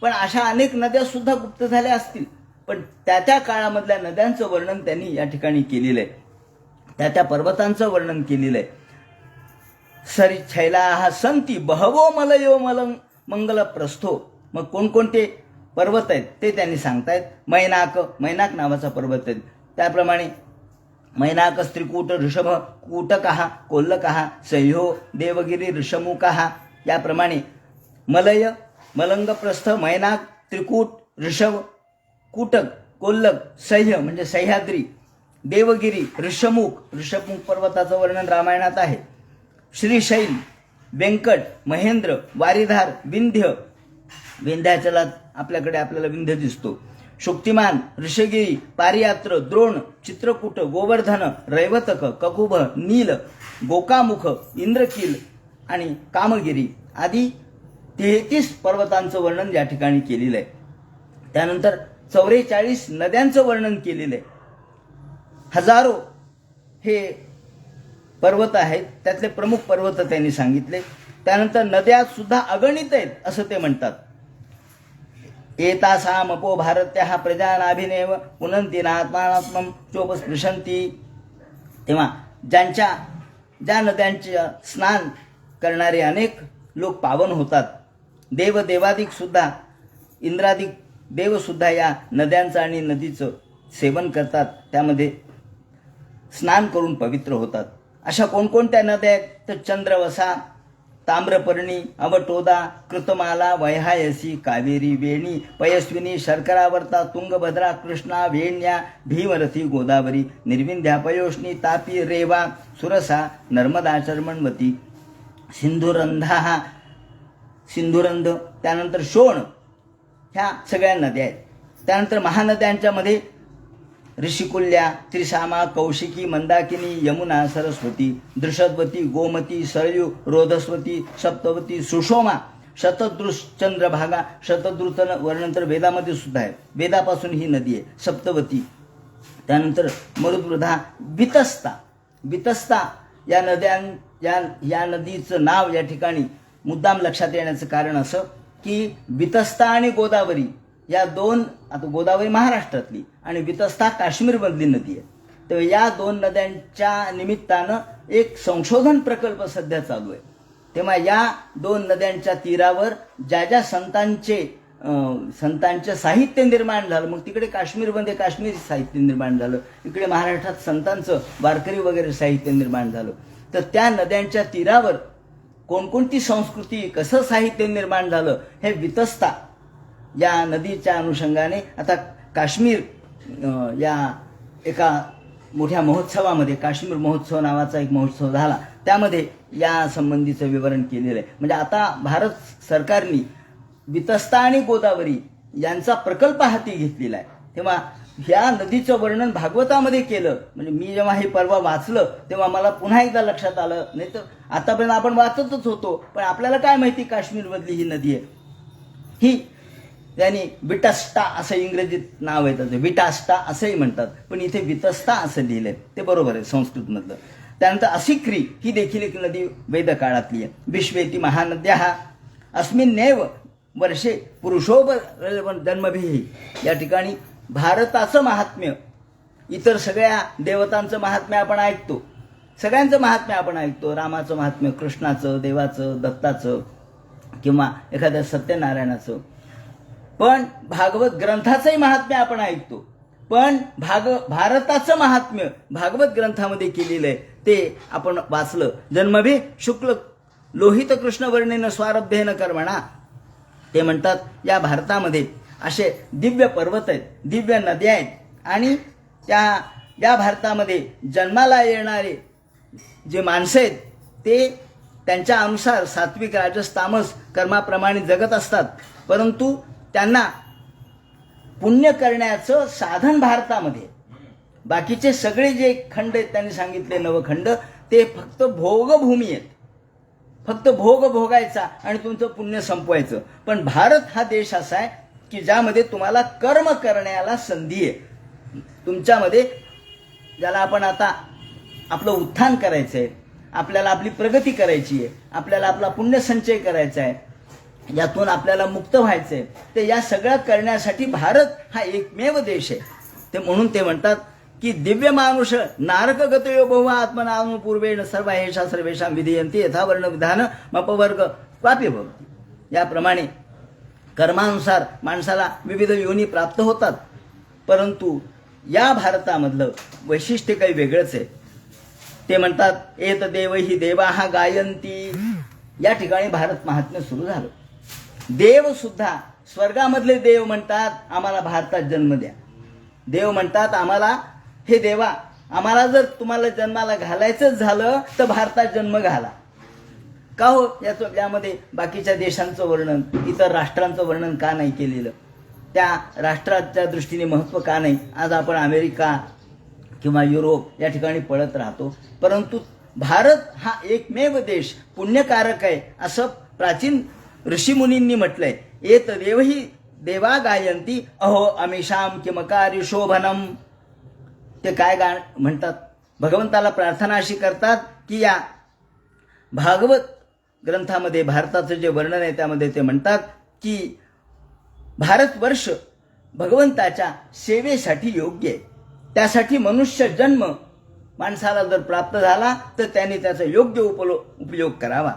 पण अशा अनेक नद्या सुद्धा गुप्त झाल्या असतील, पण त्या काळामधल्या नद्यांचं वर्णन त्यांनी या ठिकाणी केलेलं आहे, त्या पर्वतांचं वर्णन केलेलं आहे. सरिच्छैलाः संती बहवो मलयो मंगल प्रस्थो. मग कोणकोणते पर्वत आहेत ते त्यांनी सांगतायत. मैनाक नावाचा पर्वत आहे, त्याप्रमाणे मैनाक स्त्रिकूट ऋषभ कूटकः कोल्लकः सह्यो देवगिरी ऋषमुखः, याप्रमाणे मलय, मलंगप्रस्थ, मैनाक, त्रिकूट, ऋषभ, कूटक, कोल्लक, सह्य म्हणजे सह्याद्री, देवगिरी, ऋषमुख पर्वताचं वर्णन रामायणात आहे. श्रीशैल, व्यंकट, महेंद्र, वारिधार, विंध्याचलात आपल्याला विंध्य दिसतो. शुक्तिमान, ऋषगिरी, पारियात्र, द्रोण, चित्रकूट, गोवर्धन, रैवतक, ककुभ, नील, गोकामुख, इंद्रकील आणि कामगिरी आदी 33 पर्वतांचं वर्णन या ठिकाणी केलेलं आहे. त्यानंतर 44 नद्यांचं वर्णन केलेलं आहे. हजारो हे पर्वत आहेत, त्यातले प्रमुख पर्वत त्यांनी सांगितले. त्यानंतर नद्या सुद्धा अगणित आहेत असं ते म्हणतात. एतासामपो भारत्याः प्रजानाभिनेव पुनन्ति नात्मानात्मं चोपस्पृशन्ति. तेव्हा ज्या नद्यांचे स्नान करणारे अनेक लोक पावन होतात, देवादिक सुद्धा, इंद्रादिक देव सुद्धा या नद्यांचं आणि नदीचं सेवन करतात, त्यामध्ये स्नान करून पवित्र होतात. अशा कोणकोणत्या नद्या आहेत तर चंद्रवसा, ताम्रपर्णी, अवटोदा, कृतमाला, वैहायसी, कावेरी, वेणी, पयस्विनी, शर्करावर्ता, तुंगभद्रा, कृष्णा, वेण्या, भीमरथी, गोदावरी, निर्विंध्या, पयोष्णी, तापी, रेवा, सुरसा, नर्मदा, चर्मणवती, सिंधुरंध, त्यानंतर शोण, ह्या सगळ्या नद्या आहेत. त्यानंतर महानद्यांच्या मध्ये ऋषिकुल्या, त्रिसामा, कौशिकी, मंदाकिनी, यमुना, सरस्वती, दृषद्वती, गोमती, सरयू, रोधस्वती, सप्तवती, सुषोमा, शतदृश, चंद्रभागा, शतदृतन वर्णन तर वेदामध्ये सुद्धा आहे, वेदापासून ही नदी आहे सप्तवती. त्यानंतर मरुद्वृधा, वितस्ता या नदीचं नाव या ठिकाणी मुद्दाम लक्षात येण्याचं कारण असं की वितस्ता आणि गोदावरी या दोन, आता गोदावरी महाराष्ट्रातली आणि वितस्ता काश्मीरमधली नदी आहे. तर या दोन नद्यांच्या निमित्तानं एक संशोधन प्रकल्प सध्या चालू आहे. तेव्हा या दोन नद्यांच्या तीरावर ज्या संतांचे साहित्य निर्माण झालं, मग तिकडे काश्मीरमध्ये काश्मीरी साहित्य निर्माण झालं, इकडे महाराष्ट्रात संतांचं वारकरी वगैरे साहित्य निर्माण झालं. तर त्या नद्यांच्या तीरावर कोणकोणती संस्कृती, कसं साहित्य निर्माण झालं, हे वितस्ता या नदीच्या अनुषंगाने आता काश्मीर या एका मोठ्या महोत्सवामध्ये, काश्मीर महोत्सव नावाचा एक महोत्सव झाला, त्यामध्ये या संबंधीचं विवरण केलेलं आहे. म्हणजे आता भारत सरकारने वितस्ता आणि गोदावरी यांचा प्रकल्प हाती घेतलेला आहे. तेव्हा ह्या नदीचं वर्णन भागवतामध्ये केलं. म्हणजे मी जेव्हा हे परवा वाचलं तेव्हा मला पुन्हा एकदा लक्षात आलं. नाही तर आतापर्यंत आपण वाचतच होतो, पण आपल्याला काय माहिती काश्मीरमधली ही नदी आहे. ही त्यांनी विटस्टा असं इंग्रजीत नाव आहे त्याचं, विटास्टा असंही म्हणतात, पण इथे वितस्ता असं लिहिलंय, ते बरोबर आहे संस्कृतमधलं. त्यानंतर असिक्री ही देखील एक नदी वेद काळातली आहे. विश्वेती महानद्या अस्मिन्नेव वर्षे पुरुषोब जन्मभिः. या ठिकाणी भारताचं महात्म्य, इतर सगळ्या देवतांचं महात्म्य आपण ऐकतो, सगळ्यांचं महात्म्य आपण ऐकतो, रामाचं महात्म्य, कृष्णाचं, देवाचं, दत्ताचं किंवा एखाद्या सत्यनारायणाचं, पण भागवत ग्रंथाचंही महात्म्य आपण ऐकतो. पण भारताचं महात्म्य भागवत ग्रंथामध्ये केलेलं आहे ते आपण वाचलं. जन्मभे शुक्ल लोहित कृष्ण वर्णेन स्वारब्धेन कर्मणा. ते म्हणतात या भारतामध्ये असे दिव्य पर्वत आहेत, दिव्य नद्या आहेत, आणि या भारतामध्ये जन्माला येणारे जे माणसं आहेत ते त्यांच्या अनुसार सात्विक, राजस, तामस कर्माप्रमाणे जगत असतात, परंतु त्यांना पुण्य करण्याचं साधन भारतामध्ये. बाकीचे सगळे जे खंड आहेत त्यांनी सांगितले नवखंड, ते फक्त भोगभूमी आहेत, फक्त भोग भोगायचा आणि तुमचं पुण्य संपवायचं. पण भारत हा देश असा आहे की ज्यामध्ये तुम्हाला कर्म करण्याला संधी आहे. तुमच्यामध्ये ज्याला आपण आता आपलं उत्थान करायचं आहे, आपल्याला आपली प्रगती करायची आहे, आपल्याला आपला पुण्य संचय करायचा आहे, यातून आपल्याला मुक्त व्हायचंय, ते या सगळं करण्यासाठी भारत हा एकमेव देश आहे. ते म्हणून ते म्हणतात की दिव्य मानुष नारक गतयो बहु आत्मनापूर्वेण सर्व हेषा सर्वेषां विधीयन्ते यथावर्ण विधान मपवर्ग क्वापि भवति. याप्रमाणे कर्मानुसार माणसाला विविध योनी प्राप्त होतात, परंतु या भारतामधलं वैशिष्ट्य काही वेगळंच आहे. ते म्हणतात एत देव ही देवाहा गायंती. या ठिकाणी भारत महात्म्य सुरू झालं. देव सुद्धा, स्वर्गामधले देव म्हणतात आम्हाला भारतात जन्म द्या. देव म्हणतात आम्हाला, हे देवा, आम्हाला जर तुम्हाला जन्माला घालायचंच झालं तर भारतात जन्म घाला. का हो? यामध्ये बाकीच्या देशांचं वर्णन, इतर राष्ट्रांचं वर्णन का नाही केलेलं? त्या राष्ट्राच्या दृष्टीने महत्त्व का नाही? आज आपण अमेरिका किंवा युरोप या ठिकाणी पळत राहतो, परंतु भारत हा एकमेव देश पुण्यकारक आहे असं प्राचीन ऋषीमुनींनी म्हटलंय. एत देवही देवा गायंती अहो अमिषाम किमकारी शोभनम. ते काय म्हणतात? भगवंताला प्रार्थना अशी करतात की या भागवत ग्रंथामध्ये भारताचं जे वर्णन आहे त्यामध्ये ते म्हणतात की भारतवर्ष भगवंताच्या सेवेसाठी योग्य आहे. त्यासाठी मनुष्य जन्म माणसाला जर प्राप्त झाला तर त्याने त्याचा योग्य उपयोग करावा.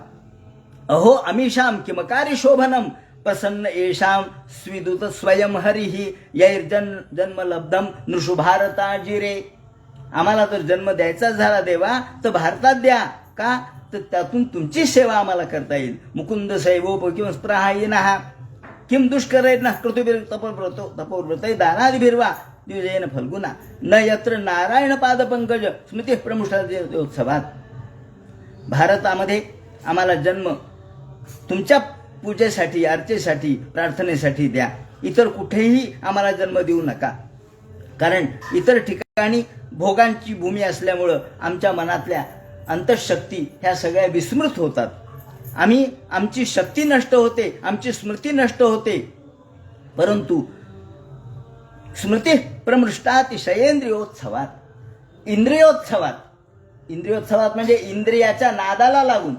अहो अमिषाम किमकारी शोभनम प्रसन्न येषाम स्विदुत स्वयं हरिही जन्म लब्धम नृषु भारता जिरे. आम्हाला जर जन्म द्यायचा झाला देवा तर भारतात द्या. का? तर त्यातून तुमची सेवा आम्हाला करता येईल. मुकुंद सैवोप किंवा स्प्रहायिनः किम दुष्करेण कृतुभिर तपोव्रतै दानादिभिर्वा द्विजयेन फल्गुना न यत्र नारायण पादपंकज स्मृती प्रमुष्टात्सवात. भारतामध्ये आम्हाला जन्म तुमच्या पूजेसाठी, अर्चेसाठी, प्रार्थनेसाठी द्या. इतर कुठेही आम्हाला जन्म देऊ नका, कारण इतर ठिकाणी भोगांची भूमी असल्यामुळं आमच्या मनातल्या अंतःशक्ती ह्या सगळ्या विस्मृत होतात. आमची शक्ती नष्ट होते, आमची स्मृती नष्ट होते, परंतु स्मृती प्रमृष्टातिशयेंद्रियोत्सवात. इंद्रियोत्सवात म्हणजे इंद्रियाच्या नादाला लागून,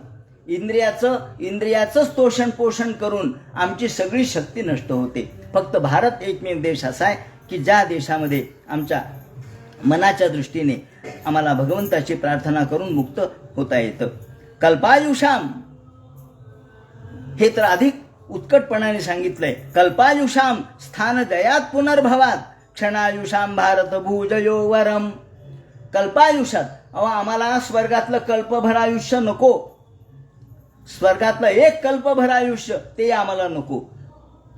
इंद्रियाचं तोषण पोषण करून आमची सगळी शक्ती नष्ट होते. फक्त भारत एकमेव देश असा आहे की ज्या देशामध्ये आमच्या मनाच्या दृष्टीने आम्हाला भगवंताची प्रार्थना करून मुक्त होता येतं. कल्पायुषाम, हे तर अधिक उत्कटपणाने सांगितलंय. कल्पायुषाम स्थान जयात पुनर्भवात क्षणायुषाम भारत भूजयो वरम. कल्पायुषात अहो आम्हाला स्वर्गातलं कल्पभर आयुष्य नको, स्वर्गातलं एक कल्पभर आयुष्य ते आम्हाला नको,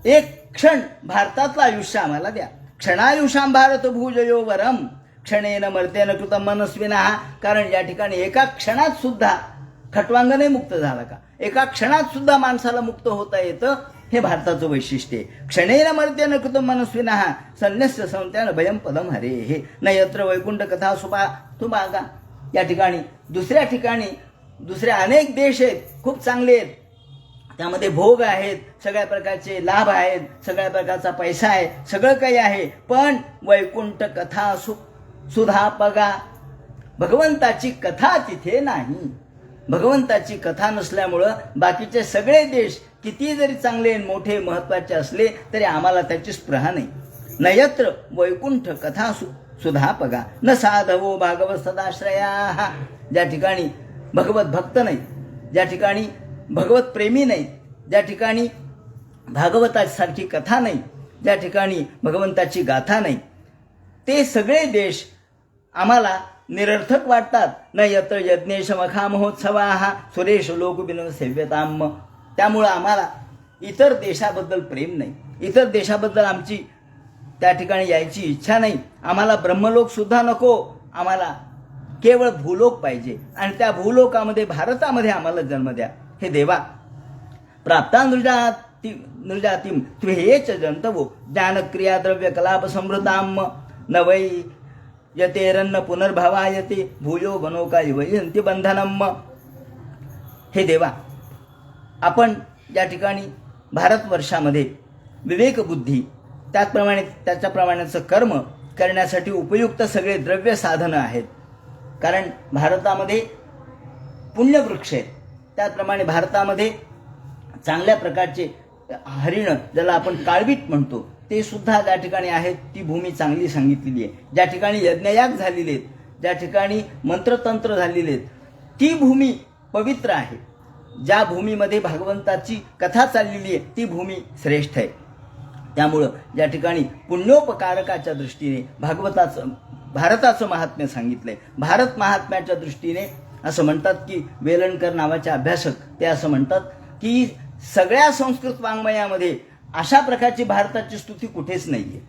एक क्षण भारतातलं आयुष्य आम्हाला द्या. क्षणायुषाम भारत भूजयो वरम क्षणेन मर्तेन कृतम मनस्विना. कारण या ठिकाणी एका क्षणात सुद्धा खटवांग नाही मुक्त झाला का, एका क्षणात सुद्धा माणसाला मुक्त होता येतं, हे भारताचं वैशिष्ट्य आहे. क्षणेन मर्तेन कृतम मनस्विना संन्यस्य संत्यान भयम पदम हरे हे न यत्र वैकुंठ कथा सुभागा. या ठिकाणी दुसऱ्या ठिकाणी दुसरे अनेक देश आहेत, खूप चांगले आहेत, त्यामध्ये भोग आहेत, सगळ्या प्रकारचे लाभ आहेत, सगळ्या प्रकारचा पैसा आहे, सगळं काही आहे, पण वैकुंठ कथा सुधा पगा, भगवंताची कथा तिथे नाही. भगवंताची कथा नसल्यामुळं बाकीचे सगळे देश किती जरी चांगले मोठे महत्वाचे असले तरी आम्हाला त्याची स्पृहा नाही. नयत्र वैकुंठ कथा सुधा पगा न साधवो भागवत सदाश्रया. ज्या ठिकाणी भगवत भक्त नाही, ज्या ठिकाणी भगवत प्रेमी नाही, ज्या ठिकाणी भागवतासारखी कथा नाही, ज्या ठिकाणी भगवंताची गाथा नाही, ते सगळे देश आम्हाला निरर्थक वाटतात. न यत्र यज्ञेश मखा महोत्सवा सुरेश लोक बिन सेव्यताम. त्यामुळं आम्हाला इतर देशाबद्दल प्रेम नाही, इतर देशाबद्दल आमची त्या ठिकाणी यायची इच्छा नाही. आम्हाला ब्रह्मलोक सुद्धा नको, आम्हाला केवळ भूलोक पाहिजे, आणि त्या भूलोकामध्ये भारतामध्ये आम्हाला जन्म द्या. हे देवा प्राप्ता नृजातिम त्वेच जंतवो ज्ञानक्रिया द्रव्य कलाप समृद्धाम न वै यतेरन्न पुनर्भवायते भूयो बनोका वयंती बंधनम. हे देवा, आपण या ठिकाणी भारतवर्षामध्ये विवेकबुद्धी त्याचप्रमाणे त्याच्याप्रमाणेचं कर्म करण्यासाठी उपयुक्त सगळे द्रव्य साधनं आहेत. कारण भारतामध्ये पुण्यवृक्ष आहेत, त्याचप्रमाणे भारतामध्ये चांगल्या प्रकारचे हरिण, ज्याला आपण काळवीट म्हणतो, ते सुद्धा ज्या ठिकाणी आहेत ती भूमी चांगली सांगितलेली आहे. ज्या ठिकाणी यज्ञयाग झालेले आहेत, ज्या ठिकाणी मंत्रतंत्र झालेले आहेत, ती भूमी पवित्र आहे. ज्या भूमीमध्ये भगवंताची कथा चाललेली आहे ती भूमी श्रेष्ठ आहे. त्यामुळं ज्या ठिकाणी पुण्योपकारकाच्या दृष्टीने भारताचं महात्म्य सांगितलंय, भारत महात्म्याच्या दृष्टीने असं म्हणतात की वेलणकर नावाचे अभ्यासक ते असं म्हणतात की सगळ्या संस्कृत वाङ्मयामध्ये अशा प्रकारची भारताची स्तुती कुठेच नाहीये.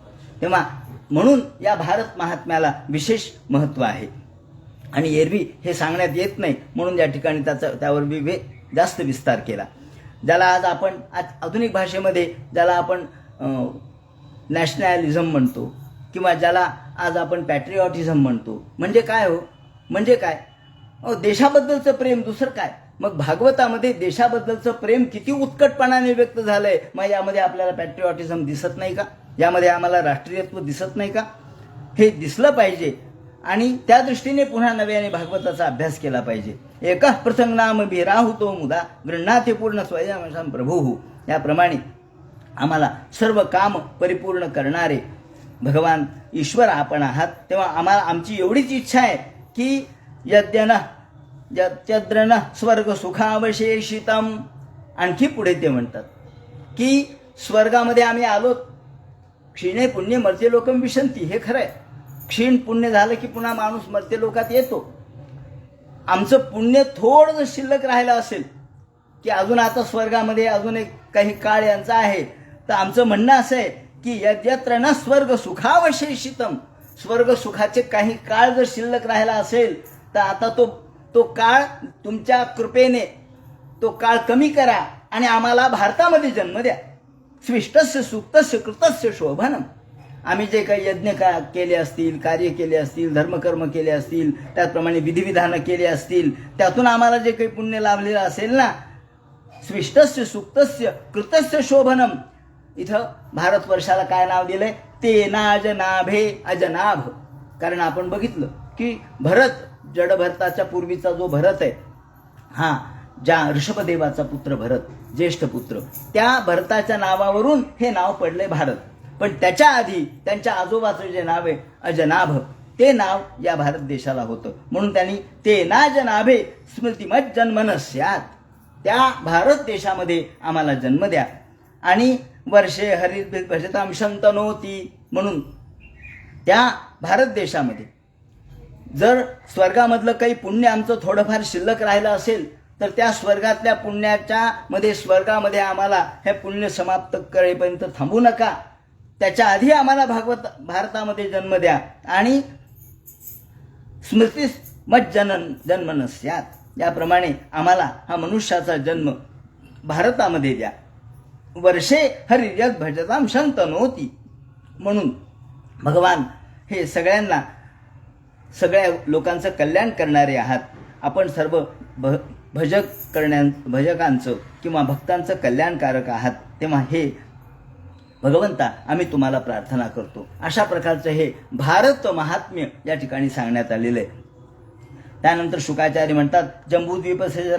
तेव्हा म्हणून या भारत महात्म्याला विशेष महत्त्व आहे, आणि एरवी हे सांगण्यात येत नाही, म्हणून या ठिकाणी त्यावर जास्त विस्तार केला. ज्याला आज आधुनिक भाषेमध्ये ज्याला आपण नॅशनॅलिझम म्हणतो, किंवा ज्याला आज आपण पॅट्रिऑटिझम म्हणतो, म्हणजे काय हो, म्हणजे काय, देशाबद्दलचं प्रेम, दुसरं काय. मग भागवतामध्ये देशाबद्दलचं प्रेम किती उत्कटपणाने व्यक्त झालंय, मग यामध्ये आपल्याला पॅट्रिऑटिझम दिसत नाही का, यामध्ये आम्हाला राष्ट्रीयत्व दिसत नाही का. हे दिसलं पाहिजे, आणि त्या दृष्टीने पुन्हा नव्याने भागवताचा अभ्यास केला पाहिजे. एक प्रसंग नाम भिराहुतो मुदा गृह्णाते पूर्ण स्वयं प्रभू. याप्रमाणे आम्हाला सर्व काम परिपूर्ण करणारे भगवान ईश्वर आपण आहात. तेव्हा आम्हाला आमची एवढीच इच्छा आहे की यद्यद्रन स्वर्ग सुखावशेषितम. आणखी पुढे ते म्हणतात की स्वर्गामध्ये आम्ही आलो, क्षीणे पुण्य मर्त्य लोकम विशंती. हे खरं आहे, क्षीण पुण्य झालं की पुन्हा माणूस मर्त्य लोकात येतो. आमचं पुण्य थोडं जर शिल्लक राहिलं असेल की अजून आता स्वर्गामध्ये अजून एक काही काळ यांचा आहे, तर आमचं म्हणणं असं आहे की यद्यत्र न स्वर्ग सुखावशेषितम. स्वर्ग सुखाचे काही काळ जर शिल्लक राहिला असेल तर आता तो काळ तुमच्या कृपेने तो काळ कमी करा आणि आम्हाला भारतामध्ये जन्म द्या. स्विष्टस्य सुक्तस्य कृतस्य शोभनम. आम्ही जे काही यज्ञ केले असतील, कार्य केले असतील, धर्मकर्म केले असतील, त्याचप्रमाणे विधिविधानं केले असतील, त्यातून आम्हाला जे काही पुण्य लाभलेलं असेल ना, स्विष्टस्य सुक्तस्य कृतस्य शोभनम. इथं भारतवर्षाला काय नाव दिलंय, ते नाजनाभे अजनाभ. कारण आपण बघितलं की जडभरताच्या पूर्वीचा जो भरत आहे, हा ज्या ऋषभदेवाचा पुत्र भरत, ज्येष्ठ पुत्र, त्या भरताच्या नावावरून हे नाव पडलंय भारत. पण त्याच्या आधी त्यांच्या आजोबाचं जे नाव आहे अजनाभ, ते नाव या भारत देशाला होतं. म्हणून त्यांनी ते नाजनाभे स्मृतिमत जन्मनस्यात. त्या भारत देशामध्ये आम्हाला जन्म द्या. आणि वर्षे हरित भजताम शंतनोती. म्हणून त्या भारत देशामध्ये जर स्वर्गामधलं काही पुण्य आमचं थोडंफार शिल्लक राहिलं असेल तर त्या स्वर्गातल्या पुण्याच्या मध्ये स्वर्गामध्ये आम्हाला हे पुण्य समाप्त करेपर्यंत थांबू नका. त्याच्या आधी आम्हाला भारतामध्ये जन्म द्या आणि स्मृतीस मत जन्म नस्यात, याप्रमाणे आम्हाला हा मनुष्याचा जन्म भारतामध्ये द्या. वर्षे हरियत भजताम शंतनोती. म्हणून भगवान हे सगळ्या लोकांचं कल्याण करणारे आहात. आपण सर्व भजकांचं किंवा भक्तांचं कल्याणकारक आहात. तेव्हा हे भगवंता आम्ही तुम्हाला प्रार्थना करतो. अशा प्रकारचं हे भारत महात्म्य या ठिकाणी सांगण्यात आलेलं आहे. त्यानंतर शुकाचार्य म्हणतात, जंबूद्वीपस्य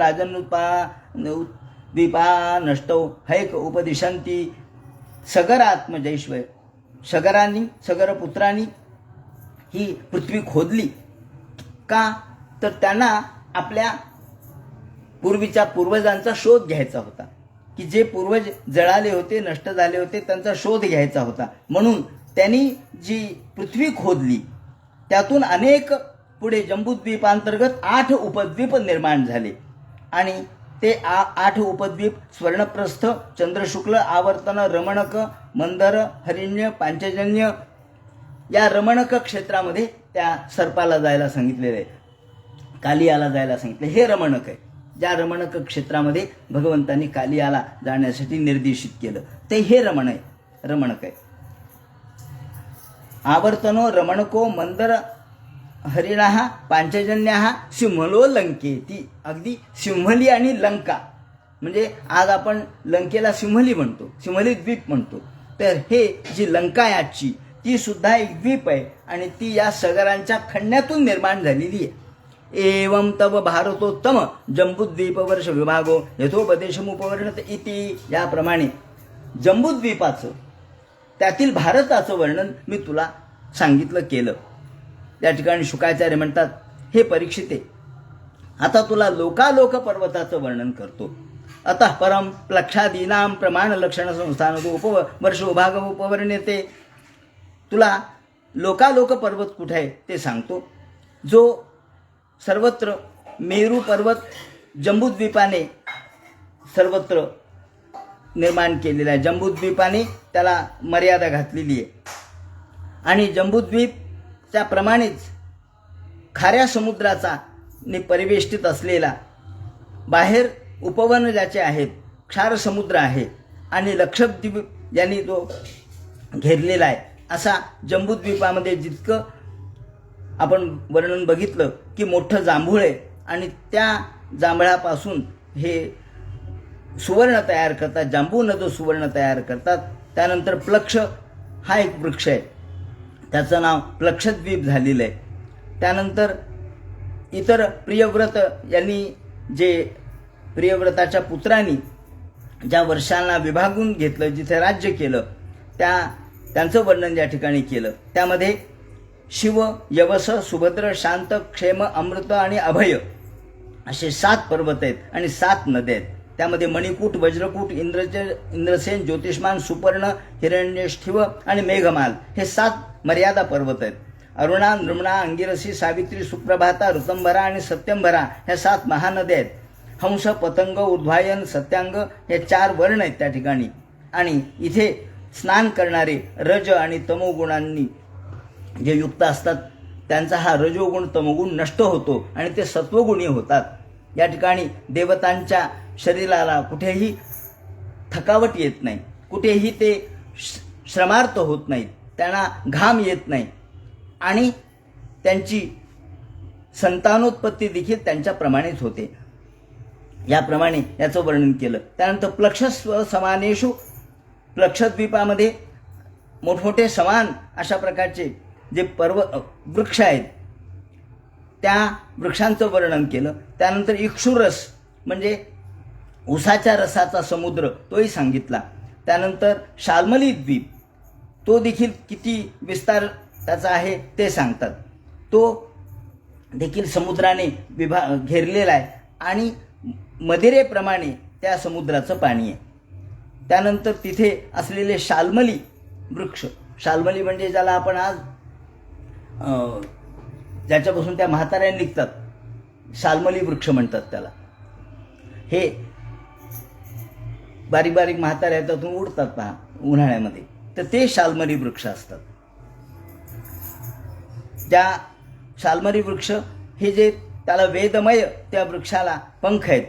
द्वीपा नष्टो हैक उपदिशंती सगरात्मजैश्वय. सगरपुत्रांनी ही पृथ्वी खोदली का, तर त्यांना आपल्या पूर्वजांचा शोध घ्यायचा होता, की जे पूर्वज जळाले होते, नष्ट झाले होते, त्यांचा शोध घ्यायचा होता. म्हणून त्यांनी जी पृथ्वी खोदली त्यातून अनेक पुढे जंबूद्वीपांतर्गत 8 उपद्वीप निर्माण झाले आणि ते 8 उपद्वीप स्वर्णप्रस्थ, चंद्रशुक्ल, आवर्तन, रमणक, मंदर, हरिण्य, पांचजन्य या रमणक क्षेत्रामध्ये त्या सर्पाला जायला सांगितलेलं आहे, कालियाला जायला सांगितले. हे रमणक आहे. ज्या रमणक क्षेत्रामध्ये भगवंतांनी कालियाला जाण्यासाठी निर्देशित केलं ते हे रमणक आहे. आवर्तनो रमणको मंदर हरिणा पांचजन्या सिंहलो लंकेती. अगदी सिंहली आणि लंका म्हणजे आज आपण लंकेला सिंहली म्हणतो, सिंहली द्वीप म्हणतो. तर हे जी लंका आहे आजची, ती सुद्धा एक द्वीप आहे आणि ती या सगरांच्या खंड्यातून निर्माण झालेली आहे. एवं तव भारतोत्तम जंबूद्वीप वर्ष विभागो यथोपदेशमुपवर्णत इति. याप्रमाणे जंबूद्वीपाचं, त्यातील भारताचं वर्णन मी तुला केलं. या ठिकाणी शुकाचार्य म्हणतात, हे परीक्षिते, आता तुला लोकालोक पर्वताचं वर्णन करतो. अतः परम प्लक्षादीनाम प्रमाण लक्षण संस्थान वर्ष विभाग उपवर्ण्यते. तुला लोकालोक पर्वत कुठे आहे ते सांगतो, जो सर्वत्र मेरू पर्वत जंबूद्वीपाने सर्वत्र निर्माण केलेला आहे. जंबूद्वीपाने त्याला मर्यादा घातलेली आहे आणि जंबूद्वीपच्या प्रमाणेच खाऱ्या समुद्राचा परिवेष्टित असलेला, बाहेर उपवन ज्याचे आहेत, क्षार समुद्र आहे आणि लक्षद्वीप यांनी तो घेरलेला आहे. असा जंबूद्वीपामध्ये जितकं आपण वर्णन बघितलं की मोठं जांभूळ आहे आणि त्या जांभळापासून हे सुवर्ण तयार करतात, जांबून जो सुवर्ण तयार करतात. त्यानंतर प्लक्ष हा एक वृक्ष आहे, त्याचं नाव प्लक्षद्वीप झालेलं आहे. त्यानंतर इतर प्रियव्रत यांनी, जे प्रियव्रताच्या पुत्रांनी ज्या वर्षांना विभागून घेतलं, जिथे राज्य केलं, त्यांचं वर्णन या ठिकाणी केलं. त्यामध्ये शिव, यवस, सुभद्र, शांत, क्षेम, अमृत आणि अभय असे 7 पर्वत आहेत आणि 7 नद्या आहेत. त्यामध्ये मणिकूट, वज्रकूट, इंद्रसेन, ज्योतिष्मान, सुपर्ण, हिरण्यष्ठिव आणि मेघमाल हे 7 मर्यादा पर्वत आहेत. अरुणा, नृमणा, अंगिरसी, सावित्री, सुप्रभाता, ऋतंभरा आणि सत्यंभरा ह्या 7 महानद्या आहेत. हंस, पतंग, ऊर्ध्वायन, सत्यांग हे 4 वर्ण आहेत त्या ठिकाणी. आणि इथे स्नान करणारे रज आणि तमोगुणांनी जे युक्त असतात त्यांचा हा रजोगुण तमोगुण नष्ट होतो आणि ते सत्वगुणी होतात. या ठिकाणी देवतांच्या शरीराला कुठेही थकावट येत नाही, कुठेही ते श्रमार्थ होत नाहीत, त्यांना घाम येत नाही आणि त्यांची संतानोत्पत्ती देखील त्यांच्याप्रमाणेच होते. याप्रमाणे याचं वर्णन केलं. त्यानंतर प्लक्षस्व समानेषु, प्लक्षद्वीपामध्ये मोठमोठे समान अशा प्रकारचे जे वृक्ष आहेत त्या वृक्षांचं वर्णन केलं. त्यानंतर इक्षुरस म्हणजे उसाच्या रसाचा समुद्र तोही सांगितला. त्यानंतर शाल्मली द्वीप, तो देखील किती विस्तार त्याचा आहे ते सांगतात. तो देखील समुद्राने घेरलेला आहे आणि मदिरेप्रमाणे त्या समुद्राचं पाणी आहे. त्यानंतर तिथे असलेले शाल्मली वृक्ष, शाल्मली म्हणजे ज्याला आपण आज ज्याच्यापासून त्या म्हाताऱ्या निघतात, शाल्मली वृक्ष म्हणतात त्याला. हे बारीक बारीक म्हाताऱ्या त्यातून उडतात पहा उन्हाळ्यामध्ये, तर ते शाल्मली वृक्ष असतात. त्या शाल्मली वृक्ष हे जे त्याला वेदमय त्या वृक्षाला पंख आहेत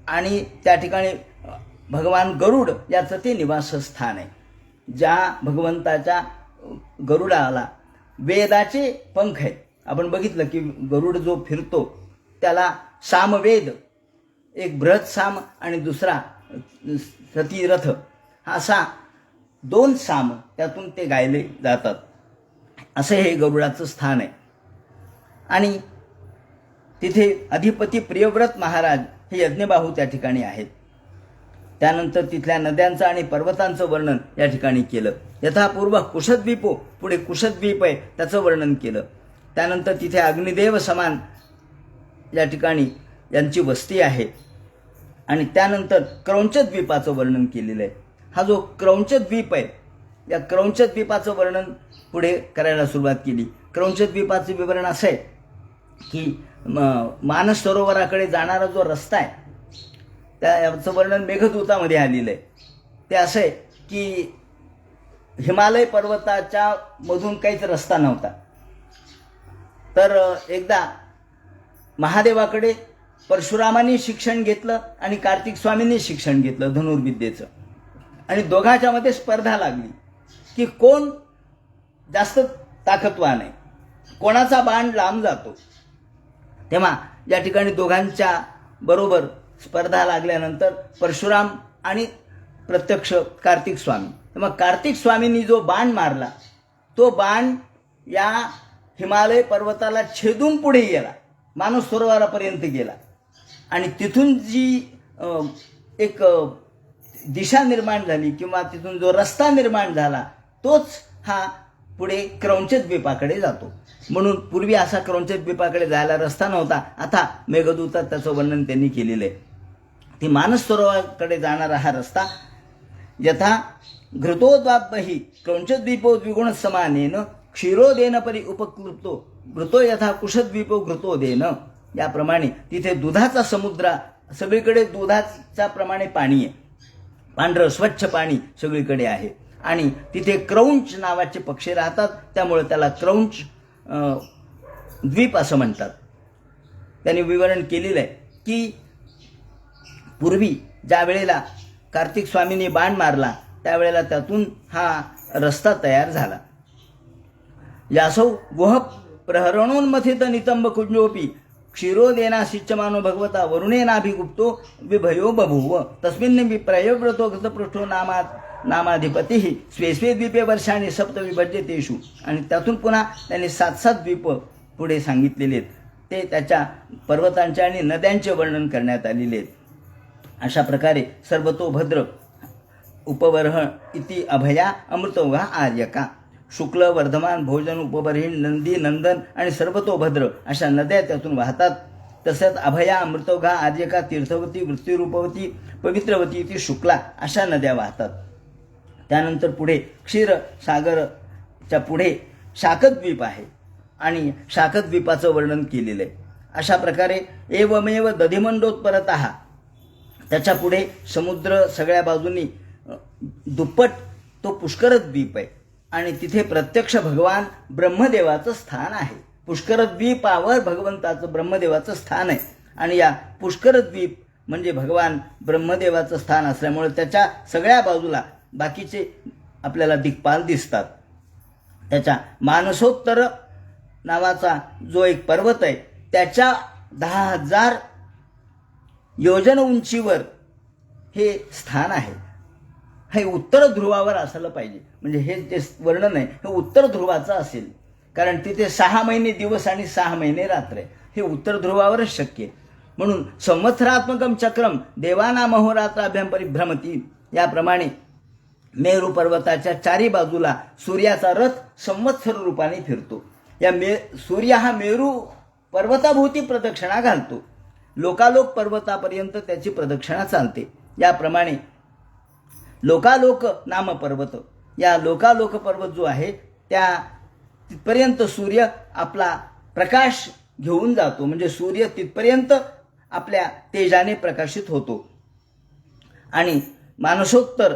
आणि त्या ठिकाणी भगवान गरुड याचं ते निवासस्थान आहे. ज्या भगवंताच्या गरुडाला वेदाचे पंख आहेत. आपण बघितलं की गरुड जो फिरतो त्याला सामवेद, एक बृहत साम आणि दुसरा सतीरथ, असा 2 साम त्यातून ते गायले जातात. असं हे गरुडाचं स्थान आहे. आणि तिथे अधिपती प्रियव्रत महाराज हे यज्ञबाहू त्या ठिकाणी आहेत. त्यानंतर तिथल्या नद्यांचं आणि पर्वतांचं वर्णन या ठिकाणी केलं. यथापूर्व कुशद्वीपो, पुढे कुशद्वीप आहे त्याचं वर्णन केलं. त्यानंतर तिथे अग्निदेव समान या ठिकाणी यांची वस्ती आहे. आणि त्यानंतर क्रौंच द्वीपाचं वर्णन केलेलं आहे. हा जो क्रौंच द्वीप आहे, या क्रौंच द्वीपाचं वर्णन पुढे करायला सुरुवात केली. क्रौंच द्वीपाचं विवरण असं आहे की मानस सरोवराकडे जाणारा जो रस्ता आहे त्याचं वर्णन मेघदूतामध्ये आलेलं आहे. ते असं आहे की हिमालय पर्वताच्या मधून काहीच रस्ता नव्हता. तर एकदा महादेवाकडे परशुरामांनी शिक्षण घेतलं आणि कार्तिक स्वामींनी शिक्षण घेतलं धनुर्विद्येचं. आणि दोघांच्या मध्ये स्पर्धा लागली की कोण जास्त ताकदवान आहे, कोणाचा बाण लांब जातो. तेव्हा या ठिकाणी दोघांच्या बरोबर स्पर्धा लागल्यानंतर परशुराम आणि प्रत्यक्ष कार्तिक स्वामी, तेव्हा कार्तिक स्वामींनी जो बाण मारला तो बाण या हिमालय पर्वताला छेदून पुढे गेला, मानस सरोवरापर्यंत गेला. आणि तिथून जी एक दिशा निर्माण झाली किंवा तिथून जो रस्ता निर्माण झाला तोच हा पुढे क्रौंच द्वीपाकडे जातो. म्हणून पूर्वी असा क्रौंच द्वीपाकडे जायला रस्ता नव्हता. आता मेघदूतात त्याचं वर्णन त्यांनी केलेलं आहे. ती मानस सरोवराकडे जाणारा हा रस्ता यथा घृतोद्वापही क्रौंच द्वीपो द्विगुण समानेन क्षीरोदेन परी उपक्लुप्तो घृतो यथा कुशद्वीपो घृतोदेन, याप्रमाणे तिथे दुधाचा समुद्र, सगळीकडे दुधाच्या प्रमाणे पाणी आहे, पांढरं स्वच्छ पाणी सगळीकडे आहे. आणि तिथे क्रौंच नावाचे पक्षी राहतात, त्यामुळे त्याला क्रौंच द्वीप असं म्हणतात. त्यांनी विवरण केलेलं आहे की पूर्वी ज्या वेळेला कार्तिक स्वामींनी बाण मारला त्यावेळेला त्यातून हा रस्ता तयार झाला. यासौ गुह प्रहरणोन्मथित नितंब कुंजोपी क्षीरोदेना सिच्यमानो भगवता वरुणेनाभिगुप्तो विभयो बभूव तस्मिन् विप्रयव्रतो घृतपृष्ठो नामाधिपती स्वे स्वे द्वीपे वर्षाने सप्त विभज्यतेषु. आणि त्यातून पुन्हा त्यांनी 7 द्वीप पुढे सांगितलेले आहेत. ते त्याच्या पर्वतांचे आणि नद्यांचे वर्णन करण्यात आलेले आहेत. अशा प्रकारे सर्वतोभद्र उपवर्ह इति अभया अमृतोगा आर्यका शुक्ल वर्धमान भोजन उपबर्हिण नंदी नंदन आणि सर्वतोभद्र अशा नद्या त्यातून वाहतात. तसंच अभया अमृतोगा आर्यका तीर्थवती वृत्तिरूपवती पवित्रवती इति शुक्ला अशा नद्या वाहतात. त्यानंतर पुढे क्षीरसागरच्या पुढे शाकद्वीप आहे आणि शाकद्वीपाचं वर्णन केलेलं आहे. अशा प्रकारे एवमेव दधिमंडोत्परतः त्याच्या पुढे समुद्र सगळ्या बाजूंनी दुप्पट तो पुष्करद्वीप आहे आणि तिथे प्रत्यक्ष भगवान ब्रह्मदेवाचं स्थान आहे. पुष्करद्वीपावर भगवंताचं ब्रह्मदेवाचं स्थान आहे आणि या पुष्करद्वीप म्हणजे भगवान ब्रह्मदेवाचं स्थान असल्यामुळे त्याच्या सगळ्या बाजूला बाकीचे आपल्याला दिक्पाल दिसतात. त्याच्या मानसोत्तर नावाचा जो एक पर्वत आहे त्याच्या 10,000 योजन उंचीवर हे स्थान आहे. हे उत्तर ध्रुवावर असायला पाहिजे. म्हणजे हे जे वर्णन आहे हे उत्तर ध्रुवाचं असेल, कारण तिथे 6 महिने दिवस आणि 6 महिने रात्र आहे. हे उत्तर ध्रुवावरच शक्य आहे. म्हणून संवत्सरात्मकम चक्रम देवानाम अहोरात्राभ्याम परिभ्रमती, याप्रमाणे मेरू पर्वताच्या 4 बाजूला सूर्याचा रथ संवत्सर रूपाने फिरतो. सूर्य हा मेरू पर्वताभोवती प्रदक्षिणा घालतो. लोकालोक पर्वतापर्यंत त्याची प्रदक्षिणा चालते. याप्रमाणे लोकालोक नाम पर्वत, या लोकालोक पर्वत जो आहे त्या तिथपर्यंत सूर्य आपला प्रकाश घेऊन जातो, म्हणजे सूर्य तिथपर्यंत आपल्या तेजाने प्रकाशित होतो. आणि मानसोत्तर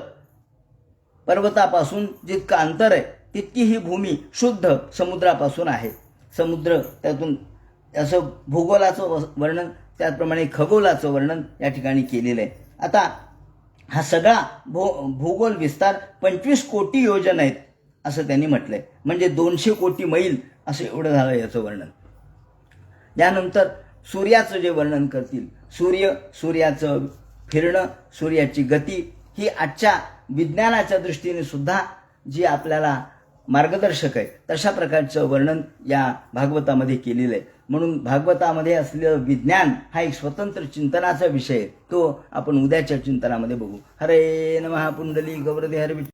पर्वतापासून जितकं अंतर आहे तितकी ही भूमी शुद्ध समुद्रापासून आहे. समुद्र त्यातून असं भूगोलाचं वर्णन, त्याचप्रमाणे खगोलाचं वर्णन या ठिकाणी केलेलं आहे. आता हा सगळा भूगोल विस्तार 25 कोटी योजन आहेत असं त्यांनी म्हटलंय, म्हणजे 200 कोटी मैल असं एवढं झालं याचं वर्णन. यानंतर सूर्याचं जे वर्णन करतील, सूर्याचं फिरणं, सूर्याची गती ही आजच्या विज्ञानाच्या दृष्टीने सुद्धा जी आपल्याला मार्गदर्शक आहे तशा प्रकारचं वर्णन या भागवतामध्ये केलेलं आहे. म्हणून भागवतामध्ये असलेलं विज्ञान हा एक स्वतंत्र चिंतनाचा विषय आहे. तो आपण उद्याच्या चिंतनामध्ये बघू. हरे नमः. पुंडली गौरदे हरे.